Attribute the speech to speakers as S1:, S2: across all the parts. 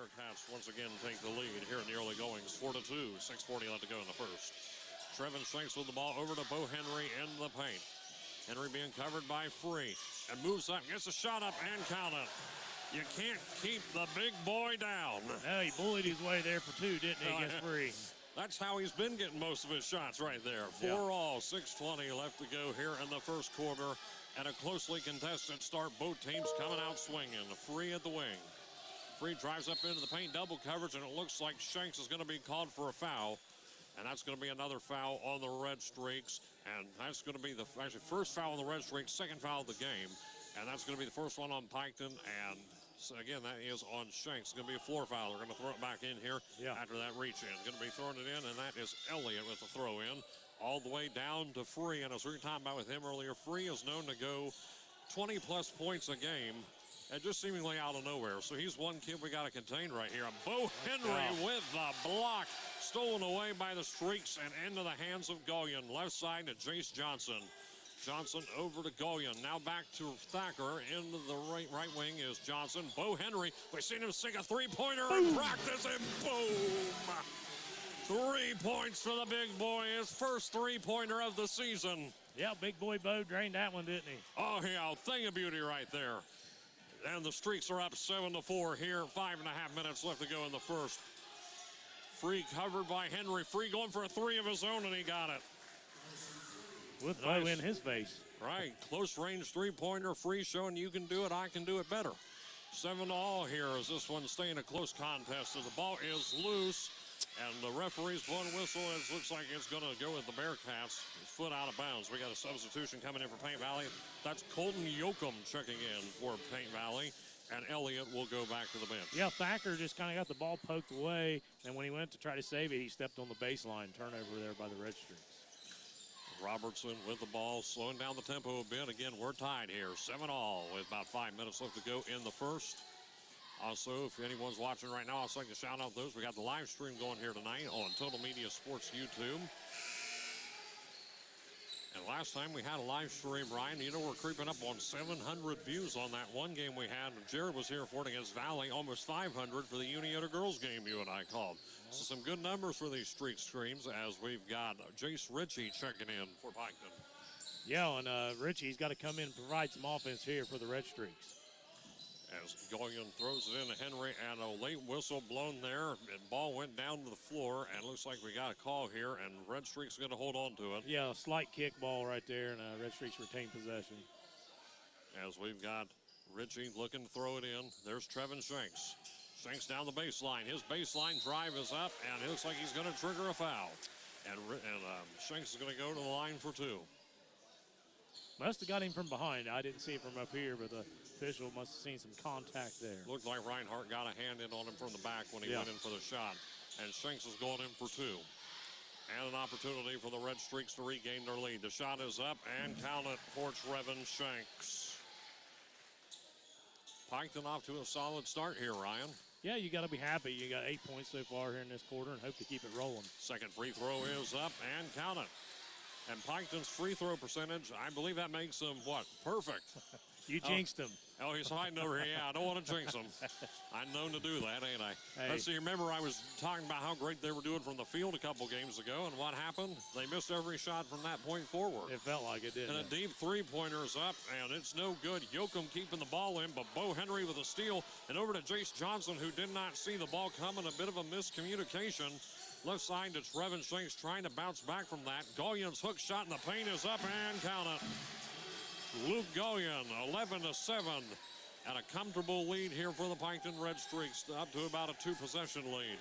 S1: Bearcats once again take the lead here in the early goings. 4-2, 6:40 left to go in the first. Trevin Shanks with the ball over to Bo Henry in the paint. Henry being covered by Free and moves up, gets a shot up and count it. You can't keep the big boy down.
S2: No, he bullied his way there for two, didn't he, against Free?
S1: That's how he's been getting most of his shots right there. 4-all, 6:20 left to go here in the first quarter. And a closely contested start. Both teams coming out swinging. Free at the wing. Free drives up into the paint, double coverage, and it looks like Shanks is going to be called for a foul. And that's going to be another foul on the Red Streaks. And that's going to be the first foul on the Red Streaks, second foul of the game. And that's going to be the first one on Piketon. And so again, that is on Shanks. It's going to be a floor foul. They're going to throw it back in here after that reach in. It's going to be throwing it in, and that is Elliott with the throw in. All the way down to Free. And as we were talking about with him earlier, Free is known to go 20-plus points a game. And just seemingly out of nowhere. So he's one kid we got to contain right here. Bo Henry with the block. Stolen away by the Streaks and into the hands of Gullion. Left side to Jace Johnson. Johnson over to Gullion. Now back to Thacker. Into the right wing is Johnson. Bo Henry. We've seen him sink a three-pointer in practice, and boom! 3 points for the big boy. His first three-pointer of the season.
S2: Yeah, big boy Bo drained that one, didn't he?
S1: Oh, yeah, thing of beauty right there. And the Streaks are up 7-4 here. 5.5 minutes left to go in the first. Free covered by Henry. Free going for a three of his own, and he got it.
S2: With Bo in his face.
S1: Right, close range three-pointer. Free showing you can do it, I can do it better. 7-all here as this one staying a close contest. As the ball is loose. And the referee's blowing whistle. It looks like it's going to go with the Bearcats. Foot out of bounds. We got a substitution coming in for Paint Valley. That's Colton Yoakum checking in for Paint Valley. And Elliott will go back to the bench.
S2: Yeah, Thacker just kind of got the ball poked away. And when he went to try to save it, he stepped on the baseline. Turnover there by the Red Streaks.
S1: Robertson with the ball, slowing down the tempo a bit. Again, we're tied here. 7-all with about 5 minutes left to go in the first. Also, if anyone's watching right now, I'd like to shout out those. We got the live stream going here tonight on Total Media Sports YouTube. And last time we had a live stream, Ryan, you know we're creeping up on 700 views on that one game we had. Jared was here for it against Valley, almost 500 for the Uniota girls game you and I called. So some good numbers for these streak streams as we've got Jace Ritchie checking in for Piketon.
S2: Yeah, and Ritchie's got to come in and provide some offense here for the Red Streaks.
S1: As Gullion throws it into Henry, and a late whistle blown there. And ball went down to the floor, and looks like we got a call here, and Red Streak's going to hold on to it.
S2: Yeah, a slight kick ball right there, and Red Streaks retain possession.
S1: As we've got Ritchie looking to throw it in. There's Trevin Shanks. Shanks down the baseline. His baseline drive is up, and it looks like he's going to trigger a foul. And Shanks is going to go to the line for two.
S2: Must have got him from behind. I didn't see it from up here, but the official must have seen some contact there.
S1: Looked like Reinhardt got a hand in on him from the back when he went in for the shot. And Shanks is going in for two. And an opportunity for the Red Streaks to regain their lead. The shot is up and count it for Trevin Shanks. Piketon off to a solid start here, Ryan.
S2: Yeah, you got to be happy. You got 8 points so far here in this quarter and hope to keep it rolling.
S1: Second free throw is up and count it. And Piketon's free throw percentage, I believe that makes him, what, perfect.
S2: You jinxed him.
S1: Oh, he's hiding over here. Yeah, I don't want to jinx him. I'm known to do that, ain't I?
S2: Hey.
S1: Let's see, remember I was talking about how great they were doing from the field a couple games ago, and what happened? They missed every shot from that point forward.
S2: It felt like it, didn't it?
S1: And a deep three-pointer is up, and it's no good. Yoakum keeping the ball in, but Bo Henry with a steal, and over to Jace Johnson, who did not see the ball coming. A bit of a miscommunication. Left side to Trevin Shanks trying to bounce back from that. Gullion's hook shot in the paint is up and count it. Luke Gullion, 11-7, and a comfortable lead here for the Piketon Red Streaks, up to about a two-possession lead.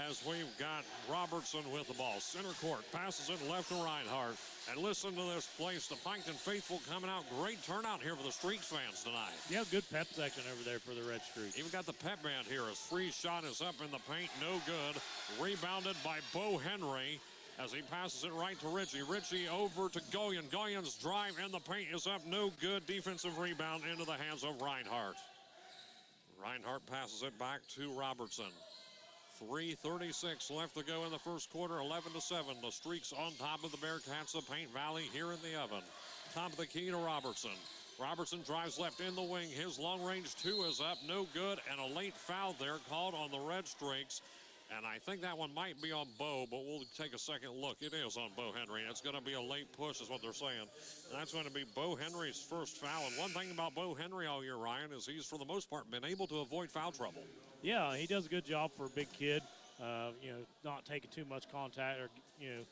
S1: As we've got Robertson with the ball. Center court, passes it left to Reinhardt. And listen to this place, the Piketon faithful coming out. Great turnout here for the Streaks fans tonight.
S2: Yeah, good pep section over there for the Red Streaks.
S1: Even got the pep band here. His free shot is up in the paint, no good. Rebounded by Bo Henry as he passes it right to Ritchie. Ritchie over to Gullion. Gullion's drive in the paint is up, no good. Defensive rebound into the hands of Reinhardt. Reinhardt passes it back to Robertson. 3:36 left to go in the first quarter, 11-7. The Streaks on top of the Bearcats of Paint Valley here in the oven. Top of the key to Robertson. Robertson drives left in the wing. His long range two is up, no good, and a late foul there called on the red streaks. And I think that one might be on Bo, but we'll take a second look. It is on Bo Henry. It's going to be a late push is what they're saying. And that's going to be Bo Henry's first foul. And one thing about Bo Henry all year, Ryan, is he's, for the most part, been able to avoid foul trouble.
S2: Yeah, he does a good job for a big kid. Not taking too much contact or,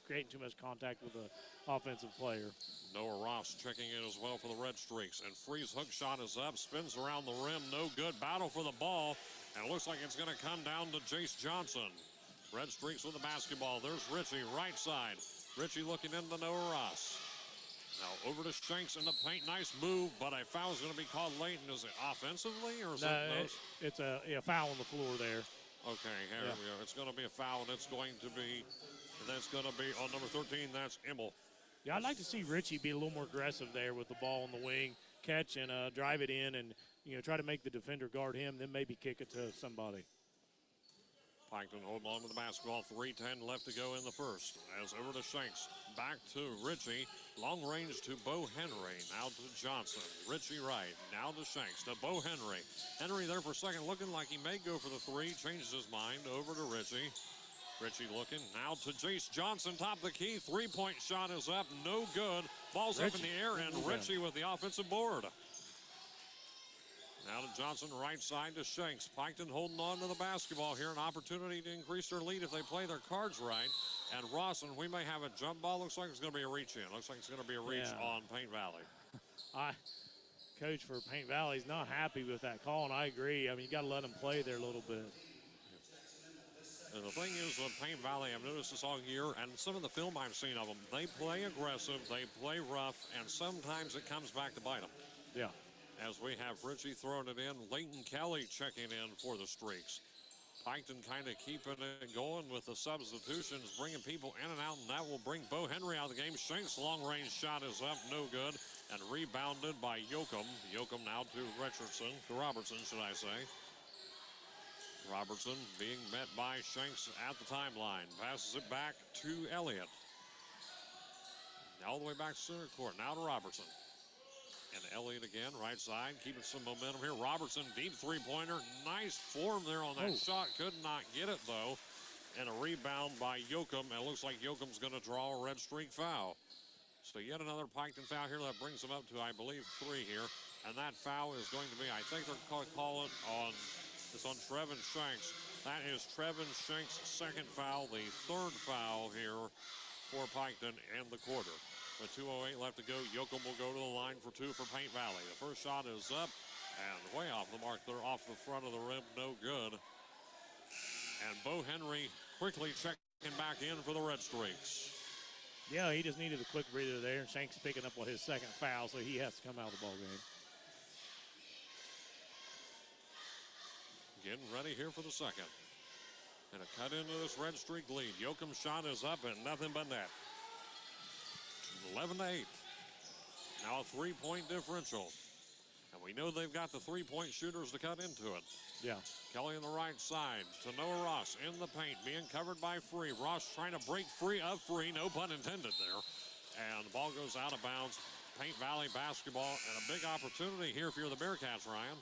S2: creating too much contact with the offensive player.
S1: Noah Ross checking in as well for the Red Streaks. And Free's hook shot is up, spins around the rim, no good. Battle for the ball, and it looks like it's going to come down to Jace Johnson. Red Streaks with the basketball. There's Richie, right side. Richie looking into Noah Ross. Now over to Shanks in the paint. Nice move, but a foul is going to be called late. And is it offensively or is it?
S2: It's a foul on the floor there.
S1: Okay, here we go. It's going to be a foul, and that's going to be on number 13. That's Immel.
S2: Yeah, I'd like to see Richie be a little more aggressive there with the ball on the wing, catch and drive it in, and try to make the defender guard him, then maybe kick it to somebody.
S1: Piketon holding on to the basketball. 3:10 left to go in the first. As over to Shanks, back to Richie. Long range to Bo Henry. Now to Johnson. Richie right. Now to Shanks. To Bo Henry. Henry there for a second, looking like he may go for the three. Changes his mind. Over to Richie. Richie looking. Now to Jace Johnson. Top of the key. Three-point shot is up. No good. Ball's up in the air, and Richie with the offensive board. Now to Johnson, right side to Shanks. Piketon holding on to the basketball here. An opportunity to increase their lead if they play their cards right. And Rawson, we may have a jump ball. Looks like it's going to be a reach in. Looks like it's going to be a reach on Paint Valley.
S2: Coach for Paint Valley is not happy with that call, and I agree. I mean, you got to let them play there a little bit.
S1: And the thing is with Paint Valley, I've noticed this all year, and some of the film I've seen of them, they play aggressive, they play rough, and sometimes it comes back to bite them.
S2: Yeah.
S1: As we have Richie throwing it in, Leighton Kelly checking in for the Streaks. Piketon kind of keeping it going with the substitutions, bringing people in and out, and that will bring Bo Henry out of the game. Shanks' long-range shot is up, no good, and rebounded by Yoakum. Yoakum now to Robertson, should I say. Robertson being met by Shanks at the timeline. Passes it back to Elliott. All the way back to center court, now to Robertson. And Elliott again, right side, keeping some momentum here. Robertson, deep three-pointer. Nice form there on that shot. Could not get it, though. And a rebound by Yoakum. And it looks like Yoakum's going to draw a red streak foul. So yet another Piketon foul here. That brings them up to, I believe, 3 here. And that foul is going to be, I think they're calling on, it's on Trevin Shanks. That is Trevin Shanks' second foul, the third foul here for Piketon in the quarter. With 2:08 left to go, Yoakum will go to the line for 2 for Paint Valley. The first shot is up and way off the mark. They're off the front of the rim, no good. And Bo Henry quickly checking back in for the Red Streaks.
S2: Yeah, he just needed a quick breather there, and Shanks picking up with his second foul, so he has to come out of the ball game.
S1: Getting ready here for the second. And a cut into this Red Streak lead. Yoakum's shot is up and nothing but net. 11-8. Now a three-point differential. And we know they've got the three-point shooters to cut into it.
S2: Yeah.
S1: Kelly on the right side to Noah Ross in the paint, being covered by Free. Ross trying to break free of Free, no pun intended there. And the ball goes out of bounds. Paint Valley basketball, and a big opportunity here if you're the Bearcats, Ryan.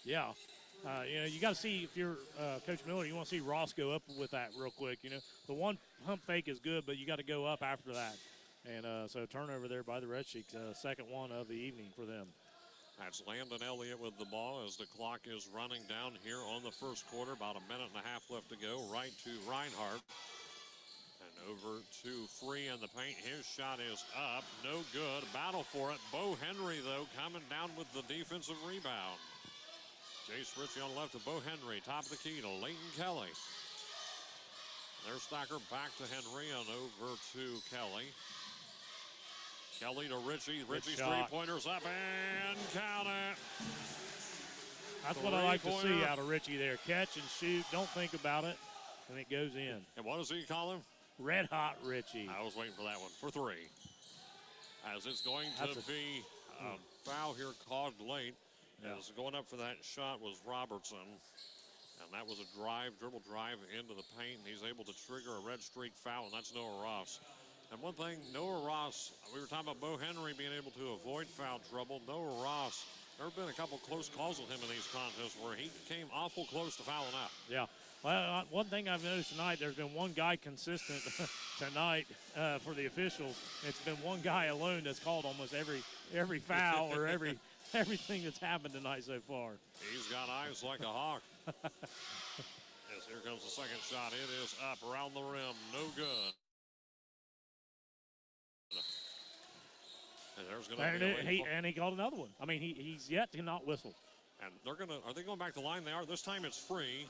S2: Yeah. You got to see, if you're Coach Miller, you want to see Ross go up with that real quick. The one pump fake is good, but you got to go up after that. And so turnover there by the Red Streaks, second one of the evening for them.
S1: That's Landon Elliott with the ball as the clock is running down here on the first quarter. About a minute and a half left to go. Right to Reinhardt. And over to Free in the paint. His shot is up. No good. Battle for it. Bo Henry, though, coming down with the defensive rebound. Jace Ritchie on the left to Bo Henry. Top of the key to Leighton Kelly. There's Stacker back to Henry and over to Kelly. Kelly to Richie. Richie's three-pointers up and count it.
S2: That's what I like to see out of Richie there. Catch and shoot. Don't think about it. And it goes in.
S1: And what does he call him?
S2: Red Hot Richie.
S1: I was waiting for that one. For 3. As it's going to be a foul here called late.
S2: Yeah.
S1: As going up for that shot was Robertson. And that was a dribble drive into the paint. And he's able to trigger a red streak foul, and that's Noah Ross. And one thing, Noah Ross, we were talking about Bo Henry being able to avoid foul trouble. Noah Ross, there have been a couple close calls with him in these contests where he came awful close to fouling out.
S2: Yeah. Well, one thing I've noticed tonight, there's been one guy consistent tonight for the officials. It's been one guy alone that's called almost every foul or everything that's happened tonight so far.
S1: He's got eyes like a hawk. As here comes the second shot. It is up around the rim. No good. And there's going to be
S2: he called another one. I mean, he's yet to not whistle.
S1: And are they going back to the line? They are. This time it's free.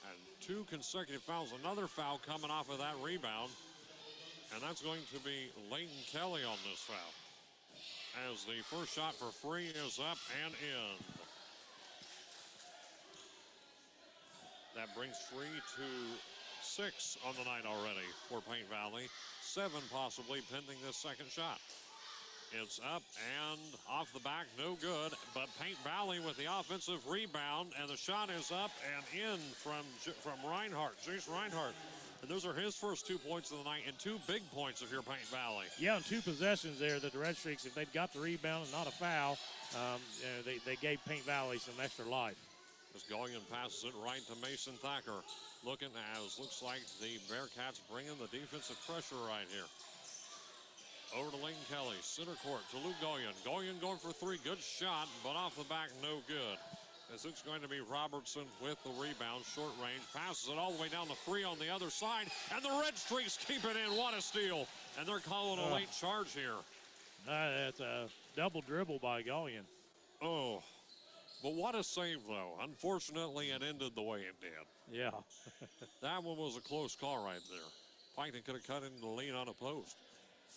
S1: And 2 consecutive fouls. Another foul coming off of that rebound. And that's going to be Leighton Kelly on this foul. As the first shot for free is up and in. That brings free to 6 on the night already for Paint Valley. 7 possibly pending this second shot. It's up and off the back, no good. But Paint Valley with the offensive rebound, and the shot is up and in from Reinhardt, Jace Reinhardt. And those are his first 2 points of the night and 2 big points if you're Paint Valley.
S2: Yeah, and 2 possessions there that the Red Streaks, if they'd got the rebound and not a foul, they gave Paint Valley some extra life.
S1: Just going and passes it right to Mason Thacker. Looking as looks like the Bearcats bringing the defensive pressure right here. Over to Leighton Kelly, center court to Luke Goyen. Goyen going for 3, good shot, but off the back, no good. As it's going to be Robertson with the rebound, short range, passes it all the way down the free on the other side, and the Red Streaks keep it in. What a steal. And they're calling a late charge here.
S2: That's a double dribble by Goyen.
S1: Oh, but what a save, though. Unfortunately, it ended the way it did.
S2: Yeah.
S1: That one was a close call right there. Piketon could have cut into the lead on a post.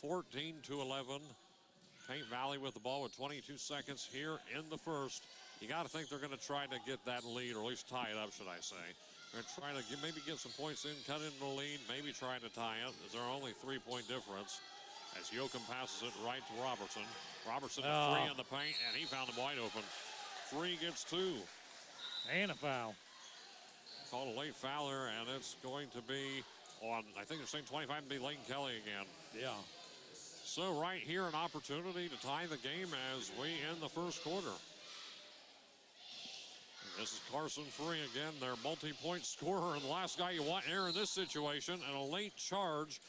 S1: 14-11. Paint Valley with the ball with 22 seconds here in the first. You got to think they're going to try to get that lead, or at least tie it up, should I say. They're trying to maybe get some points in, cut into the lead, maybe trying to tie it. They're only 3-point difference. As Yoakum passes it right to Robertson. Robertson free in the paint, and he found him wide open. Free gets 2.
S2: And a foul.
S1: Called a late foul there, and it's going to be on, I think they're saying 25 and be Leighton Kelly again.
S2: Yeah.
S1: So right here, an opportunity to tie the game as we end the first quarter. This is Carson Free again, their multi-point scorer, and the last guy you want here in this situation, and a late charge,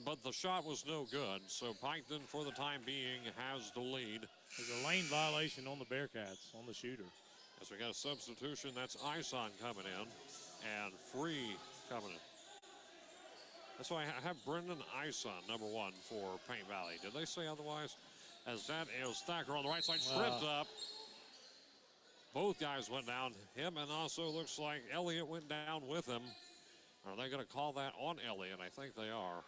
S1: but the shot was no good. So Piketon, for the time being, has the lead.
S2: There's a lane violation on the Bearcats, on the shooter.
S1: As we got a substitution, that's Ison coming in, and Free coming in. That's why I have Brendan Ison, number 1 for Paint Valley. Did they say otherwise? As that is Thacker on the right side, tripped up. Both guys went down. Him and also looks like Elliott went down with him. Are they going to call that on Elliott? I think they are.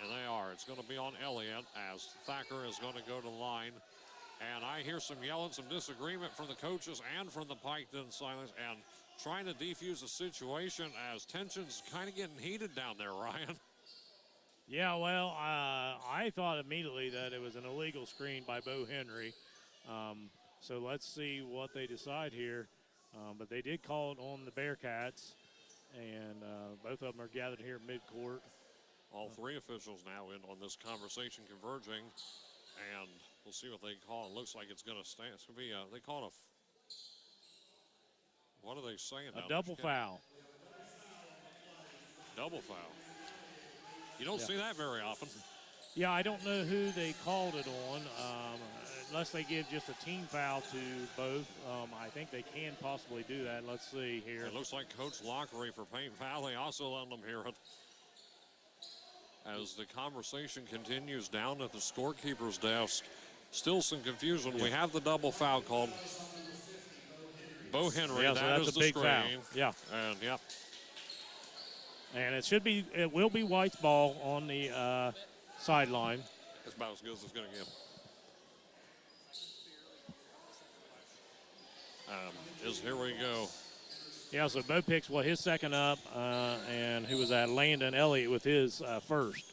S1: And they are. It's going to be on Elliott as Thacker is going to go to the line. And I hear some yelling, some disagreement from the coaches and from the Piketon silence, and trying to defuse the situation as tensions kind of getting heated down there, Ryan.
S2: Yeah, well, I thought immediately that it was an illegal screen by Bo Henry. So let's see what they decide here. But they did call it on the Bearcats, and both of them are gathered here midcourt.
S1: All 3 officials now in on this conversation converging, and we'll see what they call. It looks like it's going to stand. It's going to be they call it what are they saying?
S2: A double foul.
S1: Double foul. You don't see that very often.
S2: Yeah, I don't know who they called it on, unless they give just a team foul to both. I think they can possibly do that. Let's see here.
S1: It looks like Coach Lockery for Paint Valley also letting them hear it. As the conversation continues down at the scorekeeper's desk, still some confusion. Yeah. We have the double foul called. Bo Henry,
S2: yeah, so
S1: that
S2: that's
S1: is
S2: a
S1: the
S2: big
S1: screen.
S2: Foul. Yeah.
S1: And, yep.
S2: And it will be White's ball on the sideline.
S1: It's about as good as it's going to get. Here we go.
S2: Yeah, so Bo picks his second up, and who was that? Landon Elliott with his first.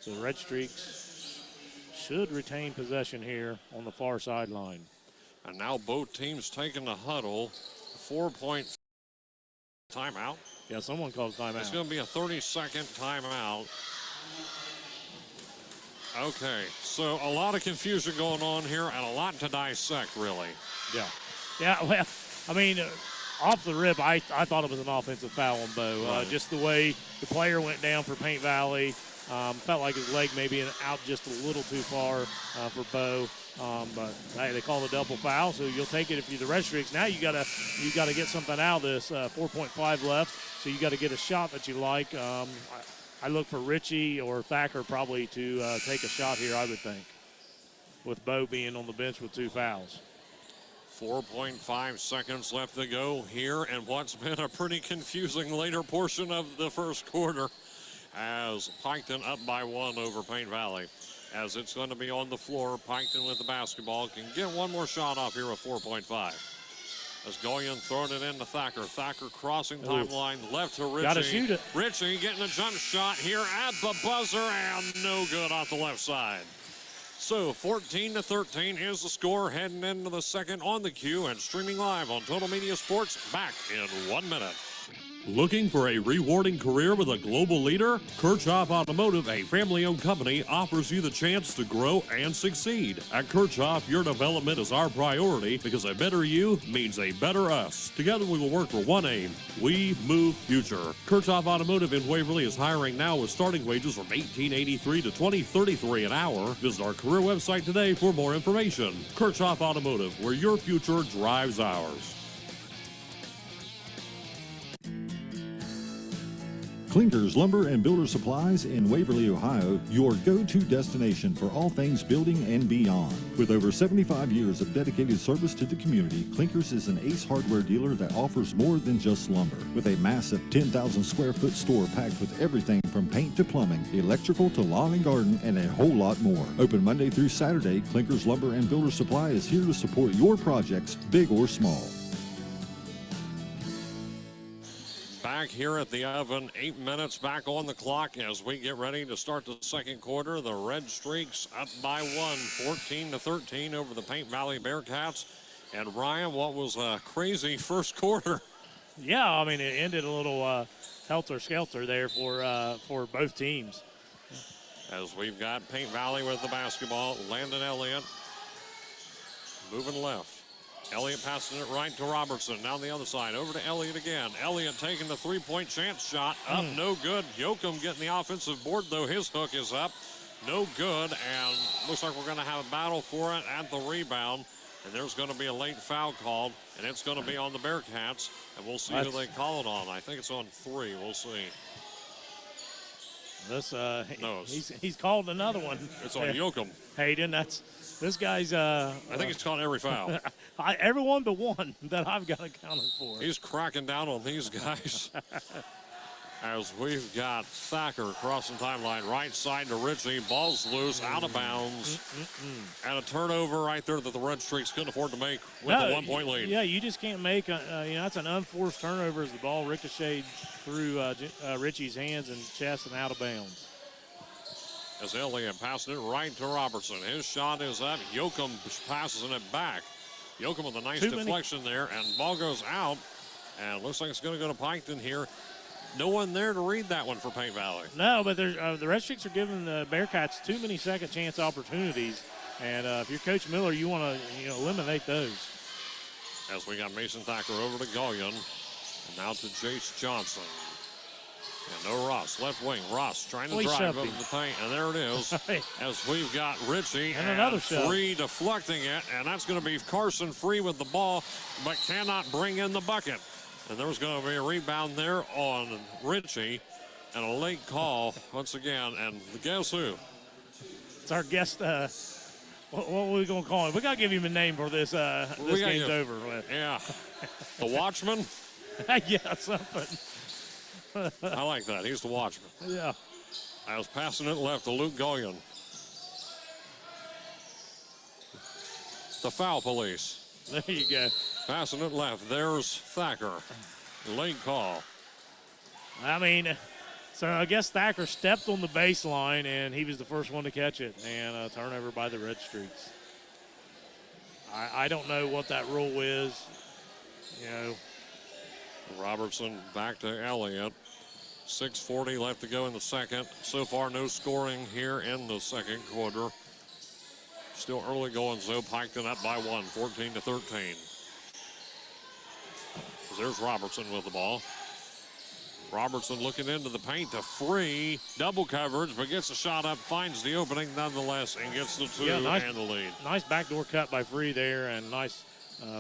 S2: So the Red Streaks should retain possession here on the far sideline.
S1: And now both teams taking the huddle. 4-point timeout.
S2: Yeah, someone called timeout.
S1: It's going to be a 30-second timeout. Okay, so a lot of confusion going on here and a lot to dissect, really.
S2: Yeah. Yeah, well, I mean, off the rip, I thought it was an offensive foul on Bo.
S1: Right.
S2: Just the way the player went down for Paint Valley. Felt like his leg maybe out just a little too far for Bo. But hey, they call the double foul, so you'll take it if you're the Red Streaks. Now you gotta get something out of this. 4.5 left, so you got to get a shot that you like. I look for Richie or Thacker probably to take a shot here, I would think, with Bo being on the bench with 2 fouls.
S1: 4.5 seconds left to go here, and what's been a pretty confusing later portion of the first quarter, as Piketon up by 1 over Paint Valley. As it's going to be on the floor, Piketon with the basketball can get one more shot off here with 4.5. As Goyen throwing it into Thacker. Thacker crossing timeline left to Richie.
S2: Got to shoot it.
S1: Richie getting a jump shot here at the buzzer, and no good off the left side. So 14-13 is the score heading into the second on the queue and streaming live on Total Media Sports. Back in 1 minute.
S3: Looking for a rewarding career with a global leader? Kirchhoff Automotive, a family-owned company, offers you the chance to grow and succeed. At Kirchhoff, your development is our priority because a better you means a better us. Together we will work for one aim. We move future. Kirchhoff Automotive in Waverly is hiring now with starting wages from $18.83 to $20.33 an hour. Visit our career website today for more information. Kirchhoff Automotive, where your future drives ours.
S4: Klinkers Lumber and Builder Supplies in Waverly, Ohio, your go-to destination for all things building and beyond. With over 75 years of dedicated service to the community, Klinkers is an ace hardware dealer that offers more than just lumber. With a massive 10,000 square foot store packed with everything from paint to plumbing, electrical to lawn and garden, and a whole lot more. Open Monday through Saturday, Klinkers Lumber and Builder Supply is here to support your projects, big or small.
S1: Back here at the oven, 8 minutes back on the clock as we get ready to start the second quarter. The Red Streaks up by 1, 14-13 over the Paint Valley Bearcats. And Ryan, what was a crazy first quarter?
S2: Yeah, I mean, it ended a little helter-skelter there for both teams.
S1: As we've got Paint Valley with the basketball, Landon Elliott moving left. Elliott passing it right to Robertson. Now the other side, over to Elliott again. Elliott taking the three-point chance shot. Up, no good. Yoakum getting the offensive board, though his hook is up. No good, and looks like we're going to have a battle for it at the rebound. And there's going to be a late foul called, and it's going to be on the Bearcats. And we'll see who they call it on. I think it's on 3. We'll see.
S2: He's called another one.
S1: It's on Yoakum.
S2: Hayden, this guy's.
S1: I think he's called every foul.
S2: Everyone but one that I've got accounted for.
S1: He's cracking down on these guys. As we've got Thacker crossing timeline, right side to Richie. Ball's loose, out of bounds. And a turnover right there that the Red Streaks couldn't afford to make with a 1 point lead.
S2: Yeah, you just can't make, that's an unforced turnover as the ball ricocheted through Richie's hands and chest and out of bounds.
S1: As Elliott passing it right to Robertson. His shot is up. Yoakum passes it back. Yoakum with a nice deflection there, and ball goes out. And looks like it's going to go to Piketon here. No one there to read that one for Paint Valley.
S2: No, but the Red Streaks are giving the Bearcats too many second chance opportunities. And if you're Coach Miller, you want to eliminate those.
S1: As we got Mason Thacker over to Gullion. And now to Jace Johnson. And no Ross, left wing. Ross trying to drive over the paint, and there it is. As we've got Richie
S2: and another
S1: Free deflecting it, and that's going to be Carson Free with the ball, but cannot bring in the bucket. And there was going to be a rebound there on Richie, and a late call once again. And guess who?
S2: It's our guest. What are we going to call him? We got to give him a name for this. This game's over with.
S1: Yeah, the Watchman.
S2: Yeah, something.
S1: I like that. He's the Watchman.
S2: Yeah.
S1: I was passing it left to Luke Gullion. The foul police.
S2: There you go.
S1: Passing it left. There's Thacker. Late call.
S2: I mean, so I guess Thacker stepped on the baseline, and he was the first one to catch it. And a turnover by the Red Streaks. I don't know what that rule is.
S1: Robertson back to Elliott. 6:40 left to go in the second. So far, no scoring here in the second quarter. Still early going, though. Piketon up by 1, 14-13. There's Robertson with the ball. Robertson looking into the paint to Free. Double coverage, but gets a shot up, finds the opening nonetheless, and gets the 2 and the lead.
S2: Nice backdoor cut by Free there, and nice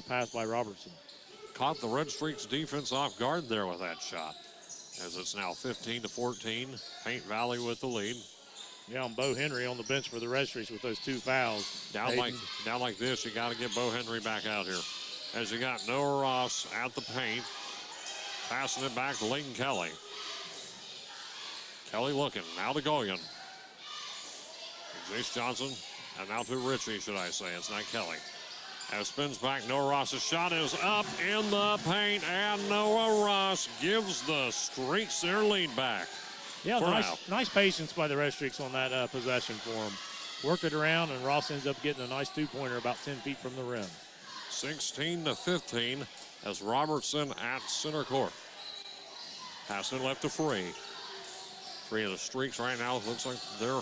S2: pass by Robertson.
S1: Caught the Red Streaks defense off guard there with that shot. As it's now 15-14. Paint Valley with the lead.
S2: Yeah, and Bo Henry on the bench for the Red Streaks with those 2 fouls.
S1: Down like this, you got to get Bo Henry back out here. As you got Noah Ross at the paint. Passing it back to Layton Kelly. Kelly looking, now to Goyen. Jace Johnson, and now to Ritchie, should I say. It's not Kelly. As spins back, Noah Ross's shot is up in the paint, and Noah Ross gives the Streaks their lead back.
S2: Yeah, nice patience by the Red Streaks on that possession for him. Worked it around, and Ross ends up getting a nice 2-pointer about 10 feet from the rim.
S1: 16-15 as Robertson at center court. Passing it left to Free. Free of the Streaks right now. Looks like they're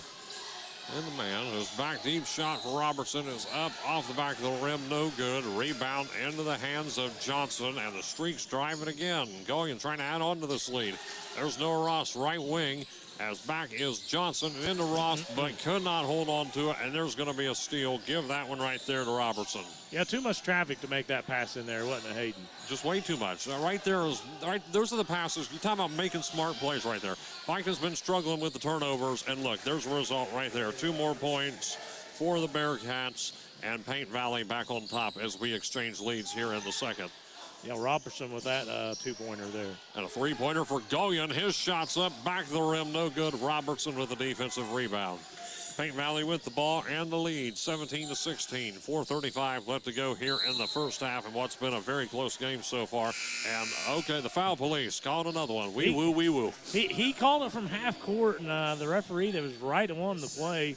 S1: in the man. His back deep shot for Robertson is up off the back of the rim. No good. Rebound into the hands of Johnson, and the Streaks drive it again. Going and trying to add on to this lead. There's Noah Ross, right wing. As back is Johnson into Ross, but could not hold on to it, and there's going to be a steal. Give that one right there to Robertson.
S2: Yeah, too much traffic to make that pass in there, wasn't it, Hayden?
S1: Just way too much. Right there is right. Those are the passes. You talk about making smart plays right there. Mike has been struggling with the turnovers, and look, there's a result right there. 2 more points for the Bearcats, and Paint Valley back on top as we exchange leads here in the second.
S2: Yeah, Robertson with that 2-pointer there.
S1: And a 3-pointer for Goyen. His shot's up, back to the rim, no good. Robertson with the defensive rebound. Paint Valley with the ball and the lead, 17-16. 4:35 left to go here in the first half, and what's been a very close game so far. And okay, the foul police called another one. Wee woo.
S2: He called it from half court, and the referee that was right on the play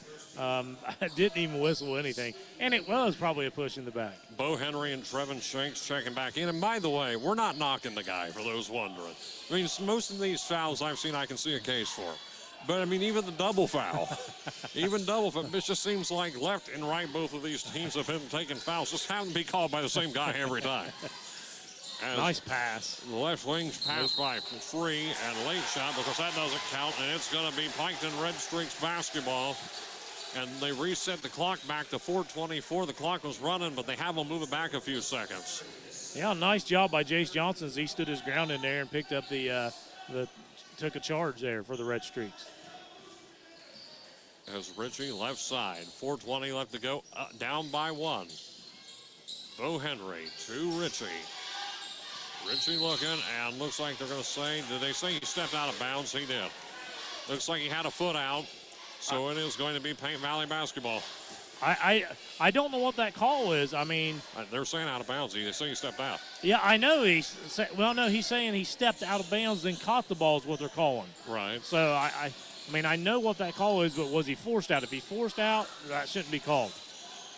S2: didn't even whistle anything. And it was probably a push in the back.
S1: Bo Henry and Trevin Shanks checking back in. And by the way, we're not knocking the guy, for those wondering. I mean, most of these fouls I've seen, I can see a case for. But, I mean, even the double foul, it just seems like left and right, both of these teams have been taking fouls. Just happen to be called by the same guy every time.
S2: Nice pass.
S1: The left wing's pass by Free and late shot, because that doesn't count, and it's going to be Piketon Red Streaks basketball. And they reset the clock back to 4:24. The clock was running, but they have them move it back a few seconds.
S2: Yeah, nice job by Jace Johnson as he stood his ground in there and picked up took a charge there for the Red Streaks.
S1: As Ritchie left side, 4:20 left to go, down by 1. Bo Henry to Ritchie. Ritchie looking, and looks like they're going to say, did they say he stepped out of bounds? He did. Looks like he had a foot out. So it is going to be Paint Valley basketball.
S2: I don't know what that call is. I mean,
S1: they're saying out of bounds. They say he stepped out.
S2: Yeah, I know he's saying he stepped out of bounds and caught the ball is what they're calling.
S1: Right.
S2: So I mean, I know what that call is, but was he forced out? If he forced out, that shouldn't be called.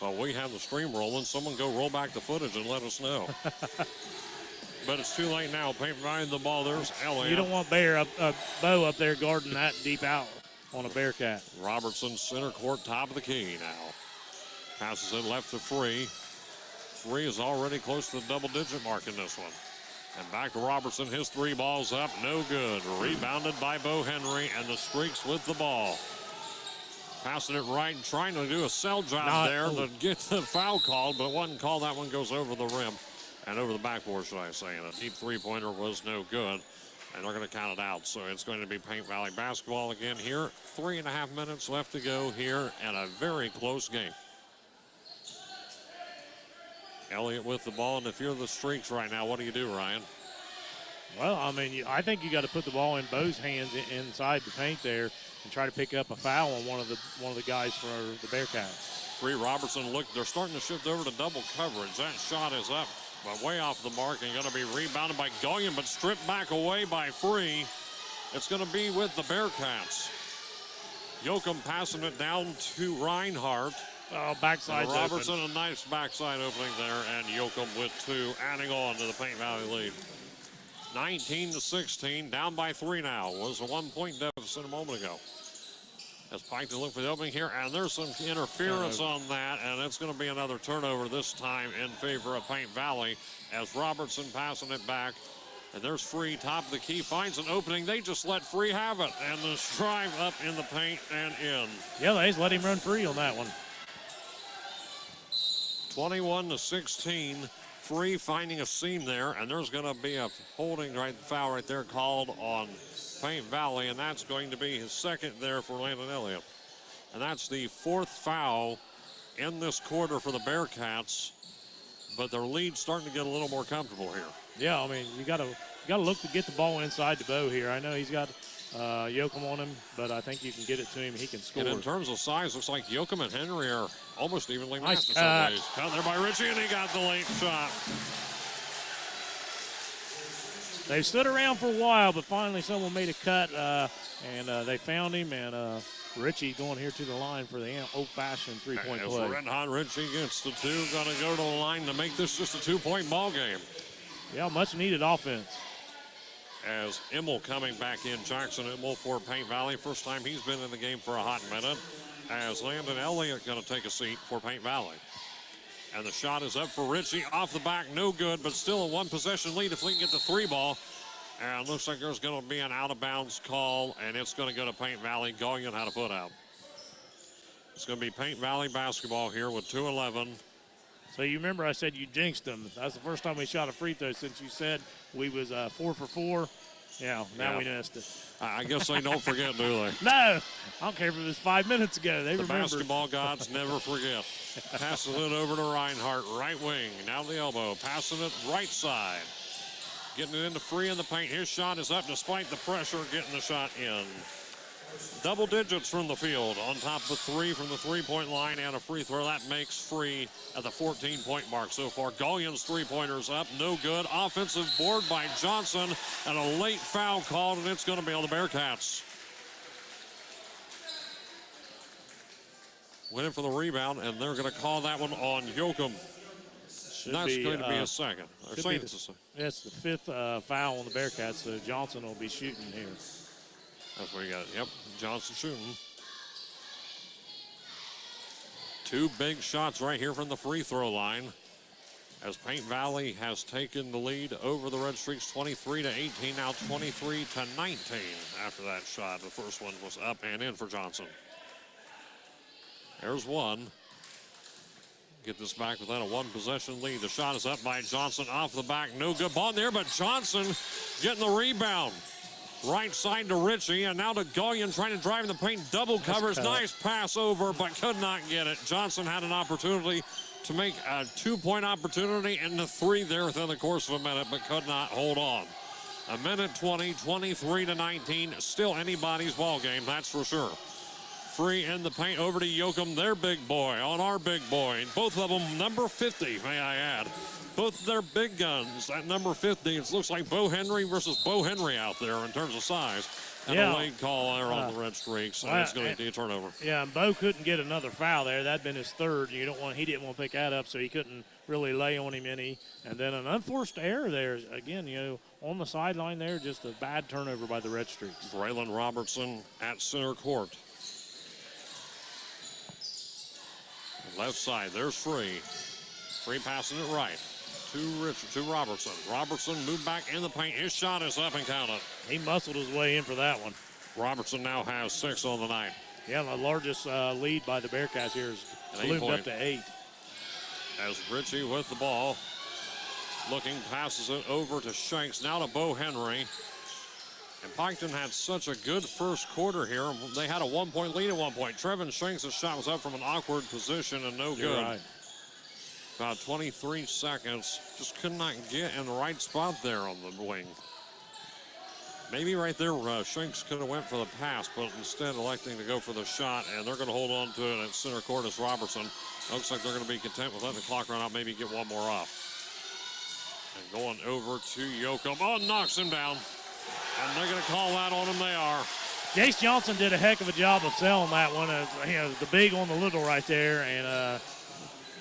S1: Well, we have the stream rolling. Someone go roll back the footage and let us know. But it's too late now. Paint Valley the ball. There's Elliott.
S2: You don't want Bo up there guarding that deep out on a Bearcat.
S1: Robertson center court, top of the key now. Passes it left to Free. Free is already close to the double-digit mark in this one. And back to Robertson. His 3 balls up, no good. Rebounded by Bo Henry, and the Streaks with the ball. Passing it right and trying to do a sell job there to get the foul called, but it wasn't called. That one goes over the rim and over the backboard, should I say. And a deep 3-pointer was no good. And they're going to count it out. So it's going to be Paint Valley basketball again here. 3.5 minutes left to go here, and a very close game. Elliott with the ball, and if you're the Streaks right now, what do you do, Ryan?
S2: Well, I mean, I think you got to put the ball in Bo's hands inside the paint there and try to pick up a foul on one of the guys for the Bearcats.
S1: Free Robertson, look, they're starting to shift over to double coverage. That shot is up, but way off the mark, and going to be rebounded by Goyen, but stripped back away by Free. It's going to be with the Bearcats. Yoakum passing it down to Reinhardt.
S2: Oh, backside
S1: Robertson, open. A nice backside opening there, and Yoakum with 2, adding on to the Paint Valley lead. 19-16, down by 3 now. Was a 1-point deficit a moment ago. As Piketon look for the opening here, and there's some interference on that, and it's going to be another turnover this time in favor of Paint Valley as Robertson passing it back. And there's Free, top of the key, finds an opening. They just let Free have it, and the drive up in the paint and in.
S2: Yeah, they just let him run free on that one.
S1: 21-16, Free finding a seam there, and there's going to be a holding foul right there called on Paint Valley, and that's going to be his second there for Landon Elliott. And that's the 4th foul in this quarter for the Bearcats, but their lead's starting to get a little more comfortable here.
S2: Yeah, I mean, you got to look to get the ball inside the bow here. I know he's got Yoakum on him, but I think you can get it to him. He can score.
S1: And in terms of size, looks like Yoakum and Henry are almost evenly matched in
S2: Nice
S1: some ways. Cut there by Richie, and he got the late shot.
S2: They've stood around for a while, but finally someone made a cut, and they found him, and Richie going here to the line for the old-fashioned three-point play.
S1: Red Hot Richie gets the 2, going to go to the line to make this just a 2-point ball game.
S2: Yeah, much-needed offense.
S1: As Immel coming back in, Jackson Immel for Paint Valley. First time he's been in the game for a hot minute. As Landon Elliott going to take a seat for Paint Valley. And the shot is up for Richie. Off the back, no good, but still a 1-possession lead if we can get the 3 ball. And looks like there's going to be an out-of-bounds call, and it's going to go to Paint Valley. Gullion had a foot out. It's going to be Paint Valley basketball here with 2:11.
S2: So you remember I said you jinxed them. That's the first time we shot a free throw since you said we was 4 for 4. Yeah, now we missed it.
S1: I guess they don't forget, do they?
S2: No, I don't care if it was 5 minutes ago. They remember.
S1: Basketball gods never forget. Passes it over to Reinhardt, right wing, down the elbow, passing it right side. Getting it into Free in the paint. His shot is up despite the pressure, getting the shot in. Double digits from the field, on top of 3 from the three-point line and a free throw. That makes Free at the 14-point mark so far. Gullion's three-pointer's up, no good. Offensive board by Johnson, and a late foul called, and it's going to be on the Bearcats. Went in for the rebound, and they're going to call that one on Yoakum. That's going to be a second.
S2: It's the 5th foul on the Bearcats, so Johnson will be shooting here.
S1: That's where you got it. Yep, Johnson shooting. 2 big shots right here from the free throw line as Paint Valley has taken the lead over the Red Streaks 23-18, now 23-19 after that shot. The first one was up and in for Johnson. There's one. Get this back without a 1-possession lead. The shot is up by Johnson off the back. No good ball in there, but Johnson getting the rebound. Right side to Richie, and now to Gullion trying to drive in the paint. Double covers. Nice pass over, but could not get it. Johnson had an opportunity to make a 2-point opportunity and the 3 there within the course of a minute, but could not hold on. A minute 20, 23-19. Still anybody's ball game, that's for sure. Free in the paint over to Yoakum, their big boy, on our big boy. Both of them number 50, may I add. Both their big guns at number 50. It looks like Bo Henry versus Bo Henry out there in terms of size. And a late call there on the Red Streaks, and it's going to be a turnover. Yeah,
S2: and Bo couldn't get another foul there. That'd been his 3rd. He didn't want to pick that up, so he couldn't really lay on him any. And then an unforced error there. Again, on the sideline there, just a bad turnover by the Red Streaks.
S1: Braylon Robertson at center court. Left side, there's Free. Free passing it right to Robertson. Robertson moved back in the paint. His shot is up and counted.
S2: He muscled his way in for that one.
S1: Robertson now has 6 on the night.
S2: Yeah, the largest lead by the Bearcats here is ballooned up to 8.
S1: As Richie with the ball, looking, passes it over to Shanks, now to Bo Henry. And Piketon had such a good first quarter here. They had a 1-point lead at one point. Trevin Shanks' shot was up from an awkward position and no good.
S2: Right.
S1: About 23 seconds. Just could not get in the right spot there on the wing. Maybe right there Shanks could have went for the pass, but instead electing to go for the shot, and they're going to hold on to it at center court as Robertson. Looks like they're going to be content with letting the clock run out, maybe get one more off. And going over to Yoakum. Oh, knocks him down. And they're going to call that on him. They are.
S2: Jace Johnson did a heck of a job of selling that one. The big on the little right there, and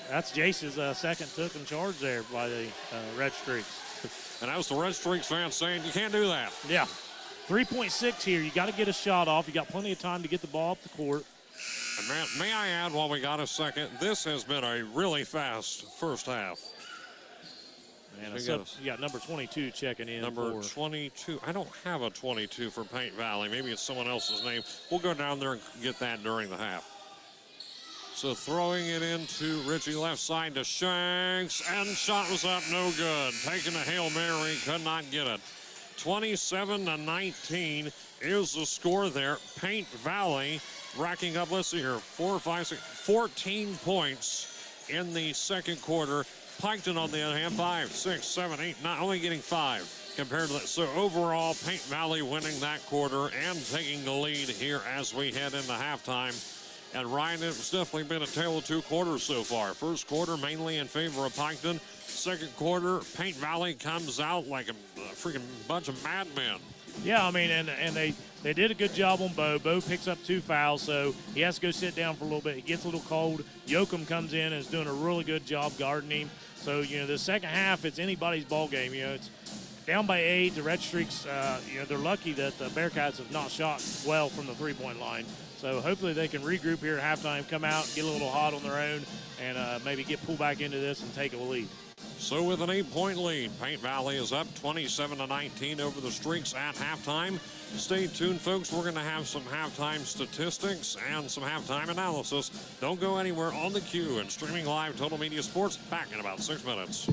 S2: that's Jace's second took in charge there by the Red Streaks.
S1: And as the Red Streaks fans saying, you can't do that.
S2: Yeah. 3.6 here. You got to get a shot off. You got plenty of time to get the ball up the court.
S1: And may I add, while we got a second, this has been a really fast first half.
S2: And you got number 22 checking in.
S1: Number 22. I don't have a 22 for Paint Valley. Maybe it's someone else's name. We'll go down there and get that during the half. So throwing it into Richie left side to Shanks, and shot was up, no good. Taking a Hail Mary, could not get it. 27-19 is the score there. Paint Valley racking up, let's see here, 14 points in the second quarter. Piketon on the other hand, 5, 6, 7, 8, 9, only getting 5 compared to that. So overall, Paint Valley winning that quarter and taking the lead here as we head into halftime. And Ryan, it's definitely been a tale of two quarters so far. First quarter mainly in favor of Piketon. Second quarter, Paint Valley comes out like a freaking bunch of madmen.
S2: Yeah, I mean, and they did a good job on Bo. Bo picks up 2 fouls, so he has to go sit down for a little bit. He gets a little cold. Yoakum comes in and is doing a really good job guarding him. So, the second half, it's anybody's ball game. It's down by 8. The Red Streaks, they're lucky that the Bearcats have not shot well from the three-point line. So hopefully they can regroup here at halftime, come out, get a little hot on their own, and maybe get pulled back into this and take a lead.
S1: So with an 8-point lead, Paint Valley is up 27-19 over the Streaks at halftime. Stay tuned, folks. We're going to have some halftime statistics and some halftime analysis. Don't go anywhere on the queue and streaming live Total Media Sports back in about 6 minutes.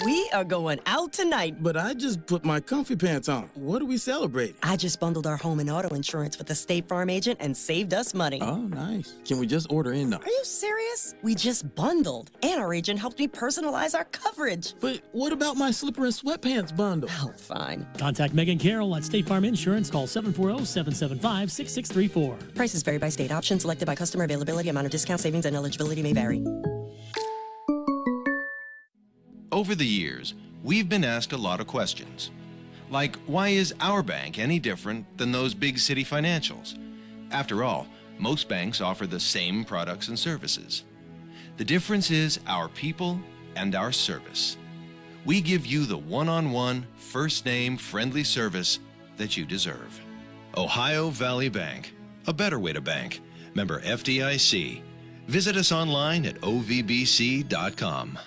S5: We are going out tonight.
S6: But I just put my comfy pants on. What are we celebrating?
S5: I just bundled our home and auto insurance with the State Farm agent and saved us money.
S6: Oh, nice. Can we just order in now?
S5: Are you serious? We just bundled. And our agent helped me personalize our coverage.
S6: But what about my slipper and sweatpants bundle?
S5: Oh, fine.
S7: Contact Megan Carroll at State Farm Insurance. Call 740-775-6634.
S5: Prices vary by state. Options selected by customer. Availability, amount of discount, savings, and eligibility may vary.
S8: Over the years, we've been asked a lot of questions. Like, why is our bank any different than those big city financials? After all, most banks offer the same products and services. The difference is our people and our service. We give you the one-on-one, first-name, friendly service that you deserve. Ohio Valley Bank, a better way to bank. Member FDIC. Visit us online at ovbc.com.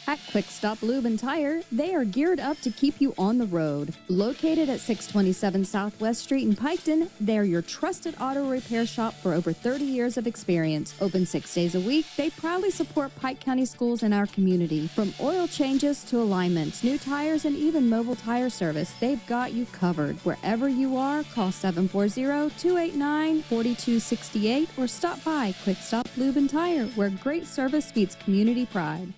S9: At Quick Stop Lube and Tire, they are geared up to keep you on the road. Located at 627 Southwest Street in Piketon, they're your trusted auto repair shop for over 30 years of experience. Open 6 days a week, they proudly support Pike County schools in our community. From oil changes to alignments, new tires, and even mobile tire service, they've got you covered. Wherever you are, call 740-289-4268 or stop by Quick Stop Lube and Tire, where great service meets community pride.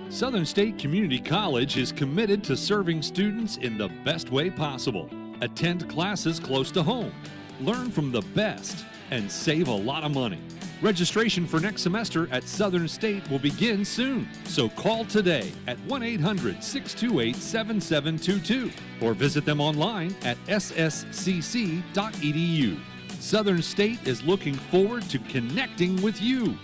S10: Southern State Community College is committed to serving students in the best way possible. Attend classes close to home, learn from the best, and save a lot of money. Registration for next semester at Southern State will begin soon, so call today at 1-800-628-7722 or visit them online at sscc.edu. Southern State is looking forward to connecting with you.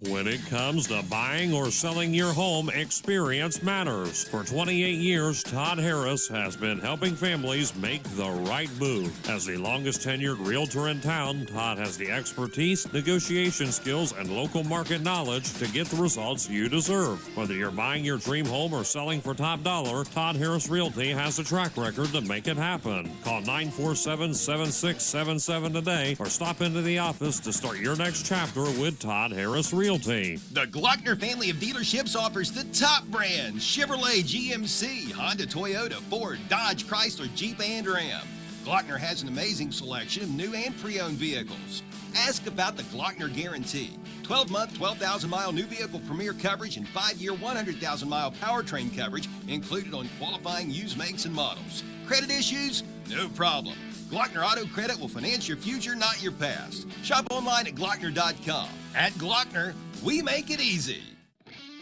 S3: When it comes to buying or selling your home, experience matters. For 28 years, Todd Harris has been helping families make the right move. As the longest tenured realtor in town, Todd has the expertise, negotiation skills, and local market knowledge to get the results you deserve. Whether you're buying your dream home or selling for top dollar, Todd Harris Realty has a track record to make it happen. Call 947-7677 today or stop into the office to start your next chapter with Todd Harris Realty.
S11: The Glockner family of dealerships offers the top brands: Chevrolet, GMC, Honda, Toyota, Ford, Dodge, Chrysler, Jeep, and Ram. Glockner has an amazing selection of new and pre-owned vehicles. Ask about the Glockner Guarantee. 12-month, 12,000-mile new vehicle premier coverage and 5-year, 100,000-mile powertrain coverage included on qualifying used makes and models. Credit issues? No problem. Glockner Auto Credit will finance your future, not your past. Shop online at Glockner.com. At Glockner, we make it easy.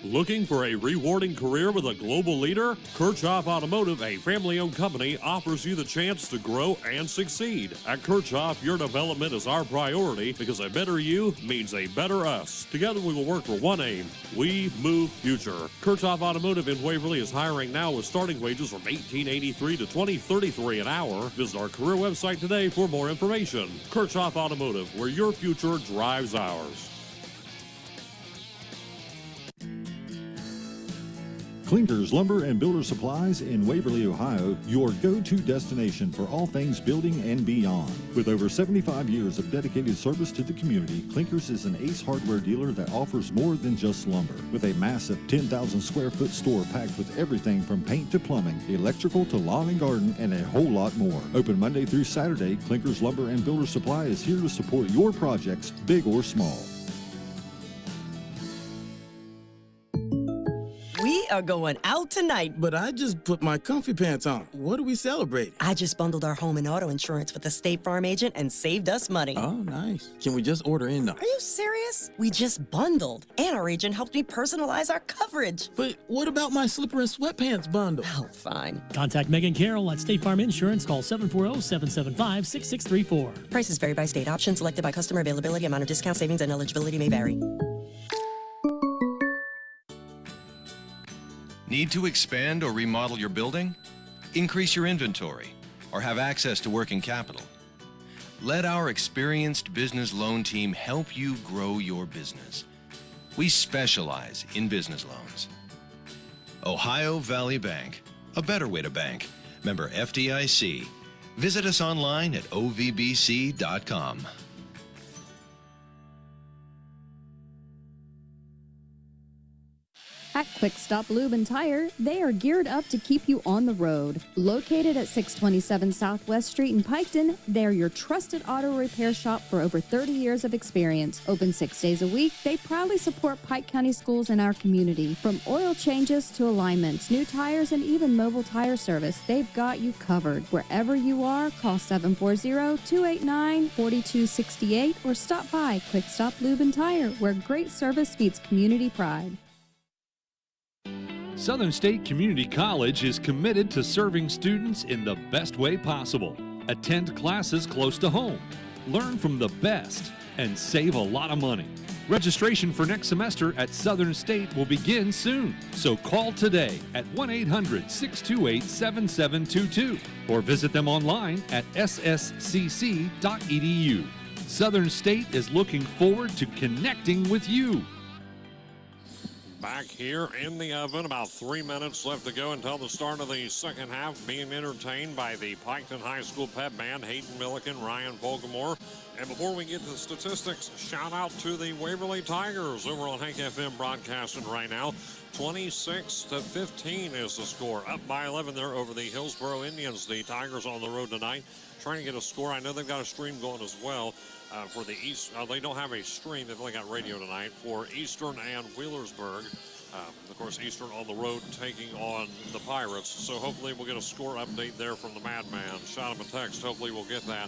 S3: Looking for a rewarding career with a global leader? Kirchhoff Automotive, a family-owned company, offers you the chance to grow and succeed. At Kirchhoff, your development is our priority because a better you means a better us. Together we will work for one aim. We move future. Kirchhoff Automotive in Waverly is hiring now with starting wages from $18.83 to $20.33 an hour. Visit our career website today for more information. Kirchhoff Automotive, where your future drives ours.
S4: Clinkers Lumber and Builder Supplies in Waverly, Ohio, your go-to destination for all things building and beyond. With over 75 years of dedicated service to the community, Clinkers is an Ace hardware dealer that offers more than just lumber. With a massive 10,000 square foot store packed with everything from paint to plumbing, electrical to lawn and garden, and a whole lot more. Open Monday through Saturday, Clinkers Lumber and Builder Supply is here to support your projects, big or small.
S5: We are going out tonight.
S6: But I just put my comfy pants on. What are we celebrating?
S5: I just bundled our home and auto insurance with the State Farm agent and saved us money.
S6: Oh, nice. Can we just order in now?
S5: Are you serious? We just bundled. And our agent helped me personalize our coverage.
S6: But what about my slipper and sweatpants bundle?
S5: Oh, fine.
S7: Contact Megan Carroll at State Farm Insurance. Call 740-775-6634.
S5: Prices vary by state. Options selected by customer. Availability, amount of discount, savings, and eligibility may vary.
S8: Need to expand or remodel your building? Increase your inventory or have access to working capital? Let our experienced business loan team help you grow your business. We specialize in business loans. Ohio Valley Bank, a better way to bank. Member FDIC. Visit us online at ovbc.com.
S9: At Quick Stop Lube and Tire, they are geared up to keep you on the road. Located at 627 Southwest Street in Piketon, they're your trusted auto repair shop for over 30 years of experience. Open 6 days a week, they proudly support Pike County schools in our community. From oil changes to alignments, new tires, and even mobile tire service, they've got you covered. Wherever you are, call 740-289-4268 or stop by Quick Stop Lube and Tire, where great service meets community pride.
S10: Southern State Community College is committed to serving students in the best way possible. Attend classes close to home, learn from the best, and save a lot of money. Registration for next semester at Southern State will begin soon, so call today at 1-800-628-7722 or visit them online at sscc.edu. Southern State is looking forward to connecting with you.
S1: Back here in the oven, about 3 minutes left to go until the start of the second half, being entertained by the Piketon High School pep band, Hayden Milliken, Ryan Volgamore. And before we get to the statistics, shout out to the Waverly Tigers over on Hank FM broadcasting right now. 26-15 is the score. Up by 11 there over the Hillsboro Indians. The Tigers on the road tonight trying to get a score. I know they've got a stream going as well. For the East, they don't have a stream. They've only got radio tonight for Eastern and Wheelersburg. Of course, Eastern on the road taking on the Pirates. So hopefully we'll get a score update there from the Madman. Shot him a text. Hopefully we'll get that.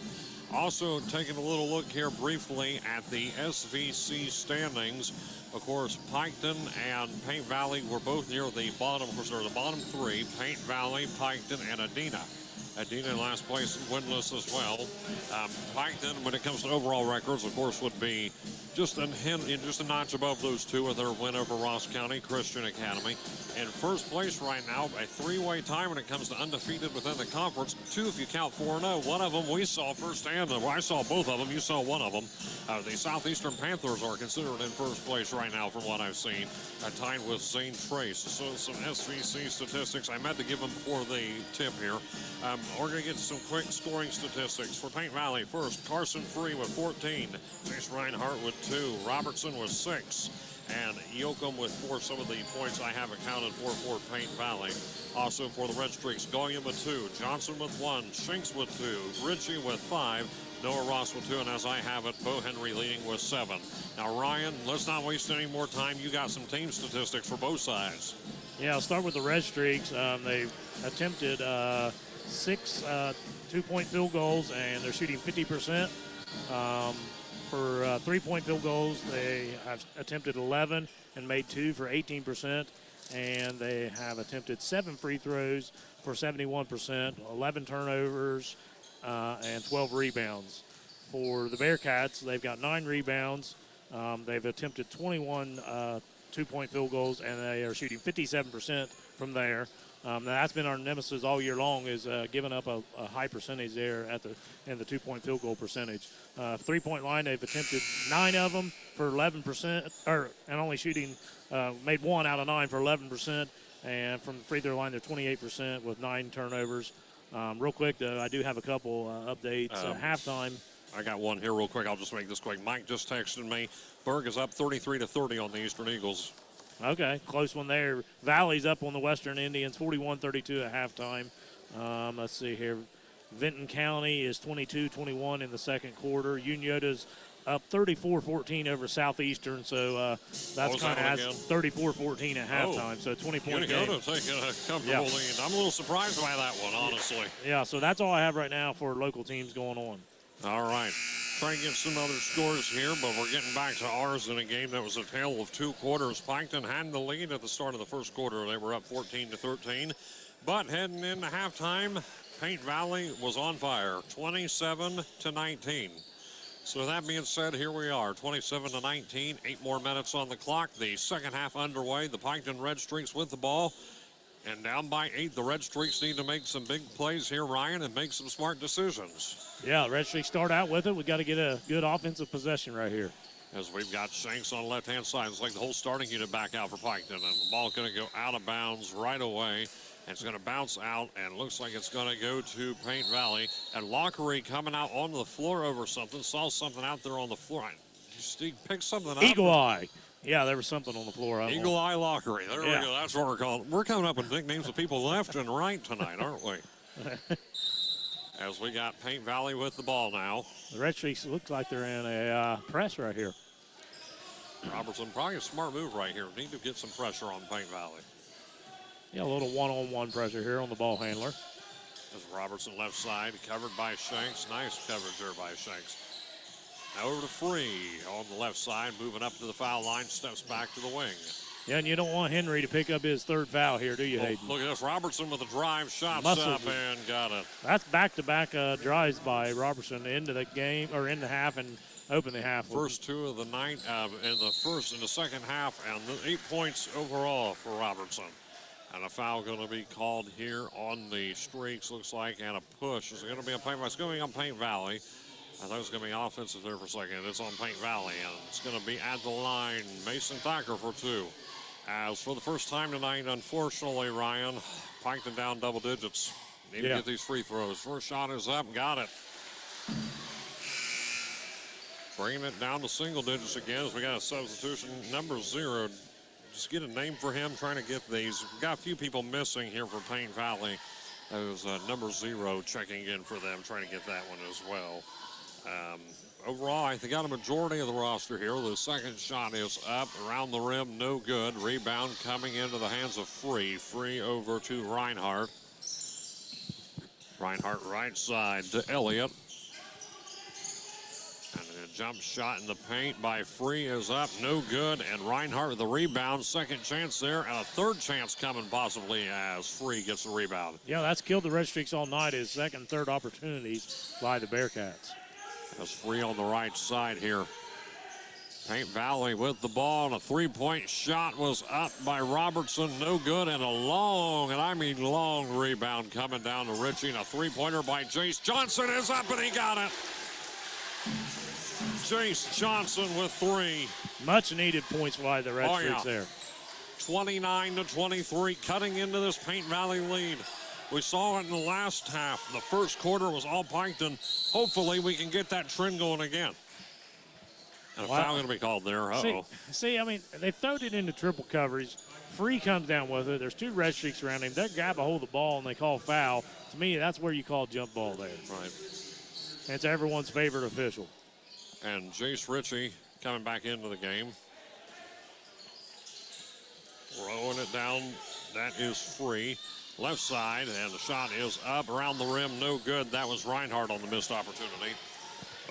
S1: Also taking a little look here briefly at the SVC standings. Of course, Piketon and Paint Valley were both near the bottom. Of course, they're the bottom three. Paint Valley, Piketon, and Adena. Adena in last place, winless as well. Piketon, when it comes to overall records, of course, would be just a notch above those two with their win over Ross County Christian Academy. In first place right now, a three-way tie when it comes to undefeated within the conference. Two if you count 4-0. One of them we saw firsthand. Well, I saw both of them. You saw one of them. The Southeastern Panthers are considered in first place right now from what I've seen. Tied with Zane Trace. So some SVC statistics. I meant to give them before the tip here. We're going to get some quick scoring statistics. For Paint Valley, first, Carson Free with 14. Jason Reinhart with 2. Robertson with 6. And Yoakum with 4. Some of the points I have accounted for Paint Valley. Also for the Red Streaks, Goyam with 2. Johnson with 1. Shinks with 2. Ritchie with 5. Noah Ross with 2. And as I have it, Bo Henry leading with 7. Now, Ryan, let's not waste any more time. You got some team statistics for both sides.
S2: Yeah, I'll start with the Red Streaks. They've attempted 6 two-point field goals, and they're shooting 50%. For 3-point field goals, they have attempted 11 and made 2 for 18%. And they have attempted 7 free throws for 71%, 11 turnovers, and 12 rebounds. For the Bearcats, they've got 9 rebounds. They've attempted 21 2-point field goals, and they are shooting 57% from there. Now that's been our nemesis all year long, is giving up a high percentage there in the 2-point field goal percentage. 3-point line, they've attempted 9 of them for 11%, and only shooting made 1 out of 9 for 11%. And from the free throw line, they're 28% with 9 turnovers. Real quick, though, I do have a couple updates. Halftime.
S1: I got one here real quick. I'll just make this quick. Mike just texted me. Berg is up 33-30 on the Eastern Eagles.
S2: Okay, close one there. Valley's up on the Western Indians, 41-32 at halftime. Let's see here. Vinton County is 22-21 in the second quarter. Uniota's up 34-14 over Southeastern, so that's kind of has 34-14 at halftime, so 20-point game.
S1: Uniota taking a comfortable lead. I'm a little surprised by that one, honestly.
S2: Yeah, so that's all I have right now for local teams going on.
S1: All right. Trying to get some other scores here, but we're getting back to ours in a game that was a tale of 2 quarters. Piketon had the lead at the start of the first quarter. They were up 14-13. But heading into halftime, Paint Valley was on fire, 27-19. So that being said, here we are, 27-19, 8 more minutes on the clock. The second half underway. The Piketon Red Streaks with the ball. And down by 8, the Red Streaks need to make some big plays here, Ryan, and make some smart decisions.
S2: Yeah, Red Streaks start out with it. We got to get a good offensive possession right here.
S1: As we've got Shanks on the left-hand side. It's like the whole starting unit back out for Piketon. And the ball going to go out of bounds right away. And it's going to bounce out, and looks like it's going to go to Paint Valley. And Lockery coming out onto the floor over something. Saw something out there on the floor. He picked something up.
S2: Eagle Eye. Yeah, there was something on the floor.
S1: Eagle Eye Lockery. There we go. That's what we're calling. We're coming up with nicknames of people left and right tonight, aren't we? As we got Paint Valley with the ball now.
S2: The Red Streaks looks like they're in a press right here.
S1: Robertson, probably a smart move right here. Need to get some pressure on Paint Valley.
S2: Yeah, a little one-on-one pressure here on the ball handler.
S1: As Robertson left side, covered by Shanks. Nice coverage there by Shanks. Now over to Free on the left side, moving up to the foul line, steps back to the wing.
S2: Yeah, and you don't want Henry to pick up his 3rd foul here, do you, Hayden?
S1: Look at this. Robertson with a drive, shots up, and got it.
S2: That's back-to-back drives by Robertson into the game, or in the half, and open the half.
S1: First 2 of the night in the second half, and 8 points overall for Robertson. And a foul going to be called here on the Streaks, looks like, and a push. Is it going to be a Paint Valley? It's going to be on Paint Valley. I thought it was going to be offensive there for a second. It's on Paint Valley, and it's going to be at the line. Mason Thacker for 2. As for the first time tonight, unfortunately, Ryan, Piketon down double digits. Need to get these free throws. First shot is up, got it. Bringing it down to single digits again as we got a substitution. Number 0. Just get a name for him, trying to get these. We've got a few people missing here for Paint Valley. That was number 0 checking in for them, trying to get that one as well. Overall, I think got a majority of the roster here. The second shot is up, around the rim, no good. Rebound coming into the hands of Free. Free over to Reinhardt. Reinhardt right side to Elliott. And a jump shot in the paint by Free is up, no good. And Reinhardt with the rebound, second chance there, and a third chance coming possibly as Free gets the rebound.
S2: Yeah, that's killed the Red Streaks all night, his second, third opportunities by the Bearcats.
S1: That's Free on the right side here. Paint Valley with the ball, and a 3-point shot was up by Robertson, no good, and a long, and I mean long rebound coming down to Ritchie, and a 3-pointer by Jace Johnson is up, and he got it. Jace Johnson with 3.
S2: Much needed points by the Red Streaks there.
S1: 29-23, cutting into this Paint Valley lead. We saw it in the last half. The first quarter was all Piketon. Hopefully we can get that trend going again. And a foul going to be called there.
S2: See, I mean, they throwed it into triple coverage. Free comes down with it. There's 2 Red Streaks around him. They grab a hold of the ball and they call foul. To me, that's where you call jump ball there.
S1: Right.
S2: And it's everyone's favorite official.
S1: And Jace Ritchie coming back into the game. Throwing it down. That is Free. Left side, and the shot is up around the rim, no good. That was Reinhardt on the missed opportunity.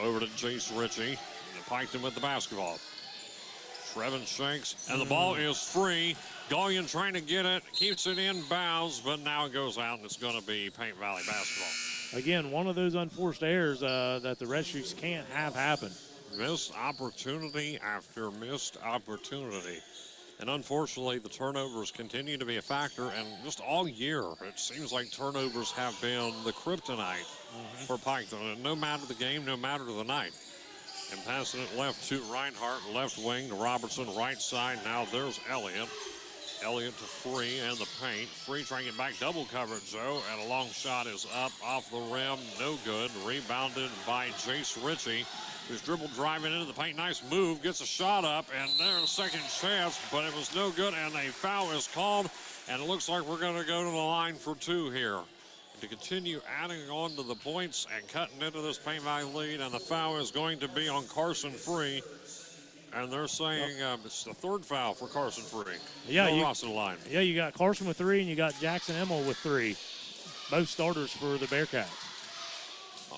S1: Over to Jace Ritchie. And Piketon with the basketball. Trevin Shanks, and the ball is free. Gullion trying to get it, keeps it in bounds, but now it goes out, and it's going to be Paint Valley basketball.
S2: Again, one of those unforced errors that the Red Streaks can't have happen.
S1: Missed opportunity after missed opportunity. And unfortunately, the turnovers continue to be a factor, and just all year, it seems like turnovers have been the kryptonite for Piketon. And no matter the game, no matter the night. And passing it left to Reinhardt, left wing to Robertson, right side. Now there's Elliott. Elliott to Free and the paint. Free trying to get back, double coverage though, and a long shot is up off the rim, no good. Rebounded by Jace Ritchie, who's dribble driving into the paint. Nice move, gets a shot up, and there's a second chance, but it was no good, and a foul is called, and it looks like we're going to go to the line for two here. To continue adding on to the points and cutting into this Paint Valley lead, and the foul is going to be on Carson Free. And they're saying it's the third foul for Carson Free.
S2: Yeah,
S1: Ross in the line.
S2: Yeah, you got Carson with 3, and you got Jackson Emmel with 3. Both starters for the Bearcats.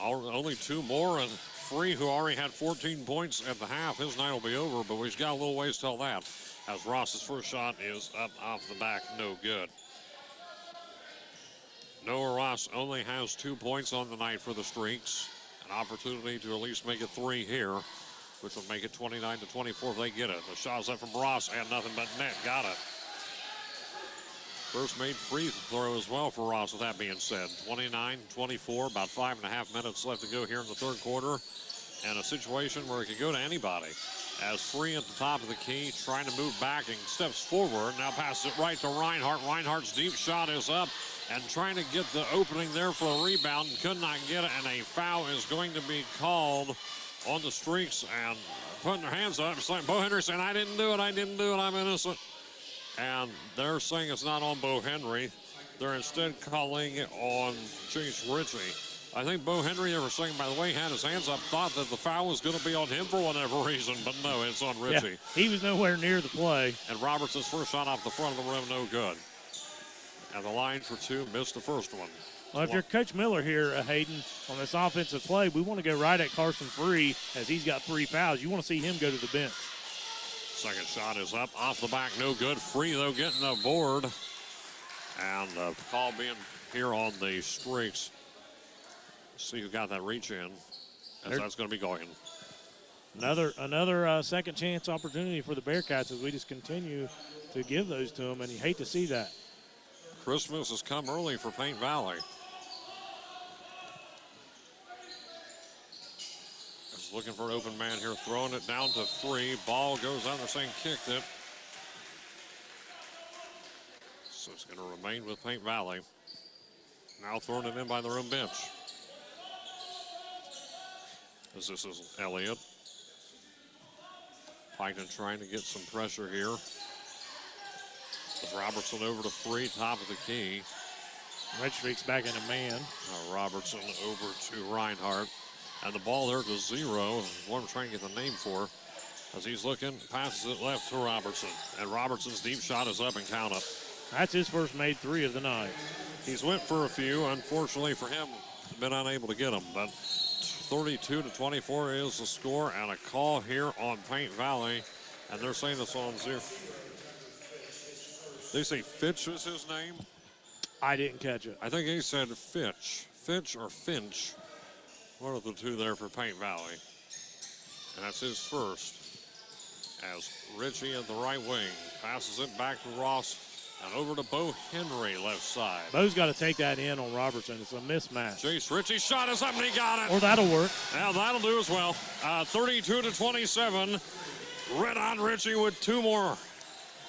S1: Only 2 more, and Free, who already had 14 points at the half, his night will be over, but we've got a little ways till that, as Ross's first shot is up off the back, no good. Noah Ross only has 2 points on the night for the Streaks. An opportunity to at least make it 3 here, which will make it 29-24 if they get it. The shot is up from Ross and nothing but net. Got it. First made free throw as well for Ross, with that being said. 29-24, about 5.5 minutes left to go here in the third quarter. And a situation where it could go to anybody. As Free at the top of the key, trying to move back and steps forward. Now passes it right to Reinhardt. Reinhardt's deep shot is up and trying to get the opening there for a rebound. Could not get it, and a foul is going to be called on the Streaks, and putting their hands up. It's like Bo Henry saying, I didn't do it, I'm innocent. And they're saying it's not on Bo Henry. They're instead calling it on Chase Ritchie. I think Bo Henry, they were saying, by the way, he had his hands up, thought that the foul was going to be on him for whatever reason, but no, it's on Ritchie.
S2: Yeah, he was nowhere near the play.
S1: And Robertson's first shot off the front of the rim, no good. And the line for 2, missed the first one.
S2: Well, if you're Coach Miller here, Hayden, on this offensive play, we want to go right at Carson Free as he's got 3 fouls. You want to see him go to the bench.
S1: Second shot is up, off the back, no good. Free, though, getting the board. And the call being here on the Streaks. See who got that reach in, as that's going to be going.
S2: Another second chance opportunity for the Bearcats as we just continue to give those to them, and you hate to see that.
S1: Christmas has come early for Paint Valley. Just looking for an open man here, throwing it down to Free. Ball goes out, they're saying kicked it. So it's going to remain with Paint Valley. Now throwing it in by their own bench. As this is Elliott. Piketon trying to get some pressure here. With Robertson over to Free, top of the key.
S2: Red Streak's back in a man.
S1: Robertson over to Reinhardt. And the ball there to 0. One I'm trying to get the name for. As he's looking, passes it left to Robertson. And Robertson's deep shot is up and count up.
S2: That's his first made 3 of the night.
S1: He's went for a few. Unfortunately for him, been unable to get them. But 32-24 is the score, and a call here on Paint Valley. And they're saying it's on 0. They say Fitch is his name?
S2: I didn't catch it.
S1: I think he said Fitch. Fitch or Finch. One of the two there for Paint Valley. And that's his first. As Ritchie at the right wing passes it back to Ross and over to Bo Henry left side.
S2: Bo's got to take that in on Robertson. It's a mismatch.
S1: Jace Ritchie shot is up and he got it.
S2: Or that'll work.
S1: Now that'll do as well. 32-27. Red on Ritchie with 2 more.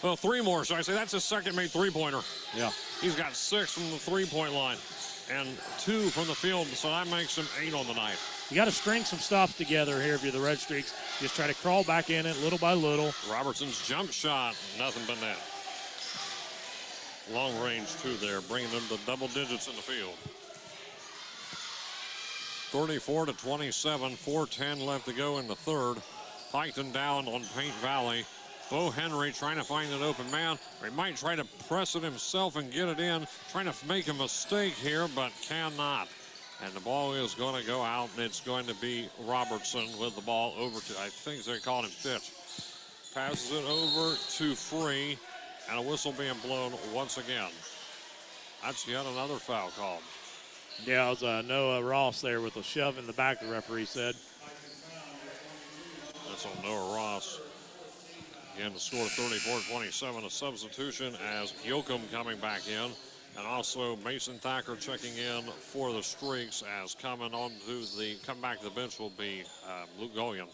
S1: Well, 3 more, so I say that's his second made 3-pointer.
S2: Yeah.
S1: He's got 6 from the 3-point line and 2 from the field, so that makes him 8 on the night.
S2: You got to string some stops together here if you're the Red Streaks. Just try to crawl back in it little by little.
S1: Robertson's jump shot, nothing but net. Long range 2 there, bringing them to double digits in the field. 34-27, 4:10 left to go in the third. Piketon down on Paint Valley. Bo Henry trying to find an open man. He might try to press it himself and get it in. Trying to make a mistake here, but cannot. And the ball is going to go out, and it's going to be Robertson with the ball over to, I think they called him Fitch. Passes it over to Free, and a whistle being blown once again. That's yet another foul call.
S2: Yeah, it was Noah Ross there with a shove in the back, the referee said.
S1: That's on Noah Ross. Again, the score 34-27, a substitution as Yoakum coming back in. And also Mason Thacker checking in for the Streaks as come back to the bench will be Luke Golian.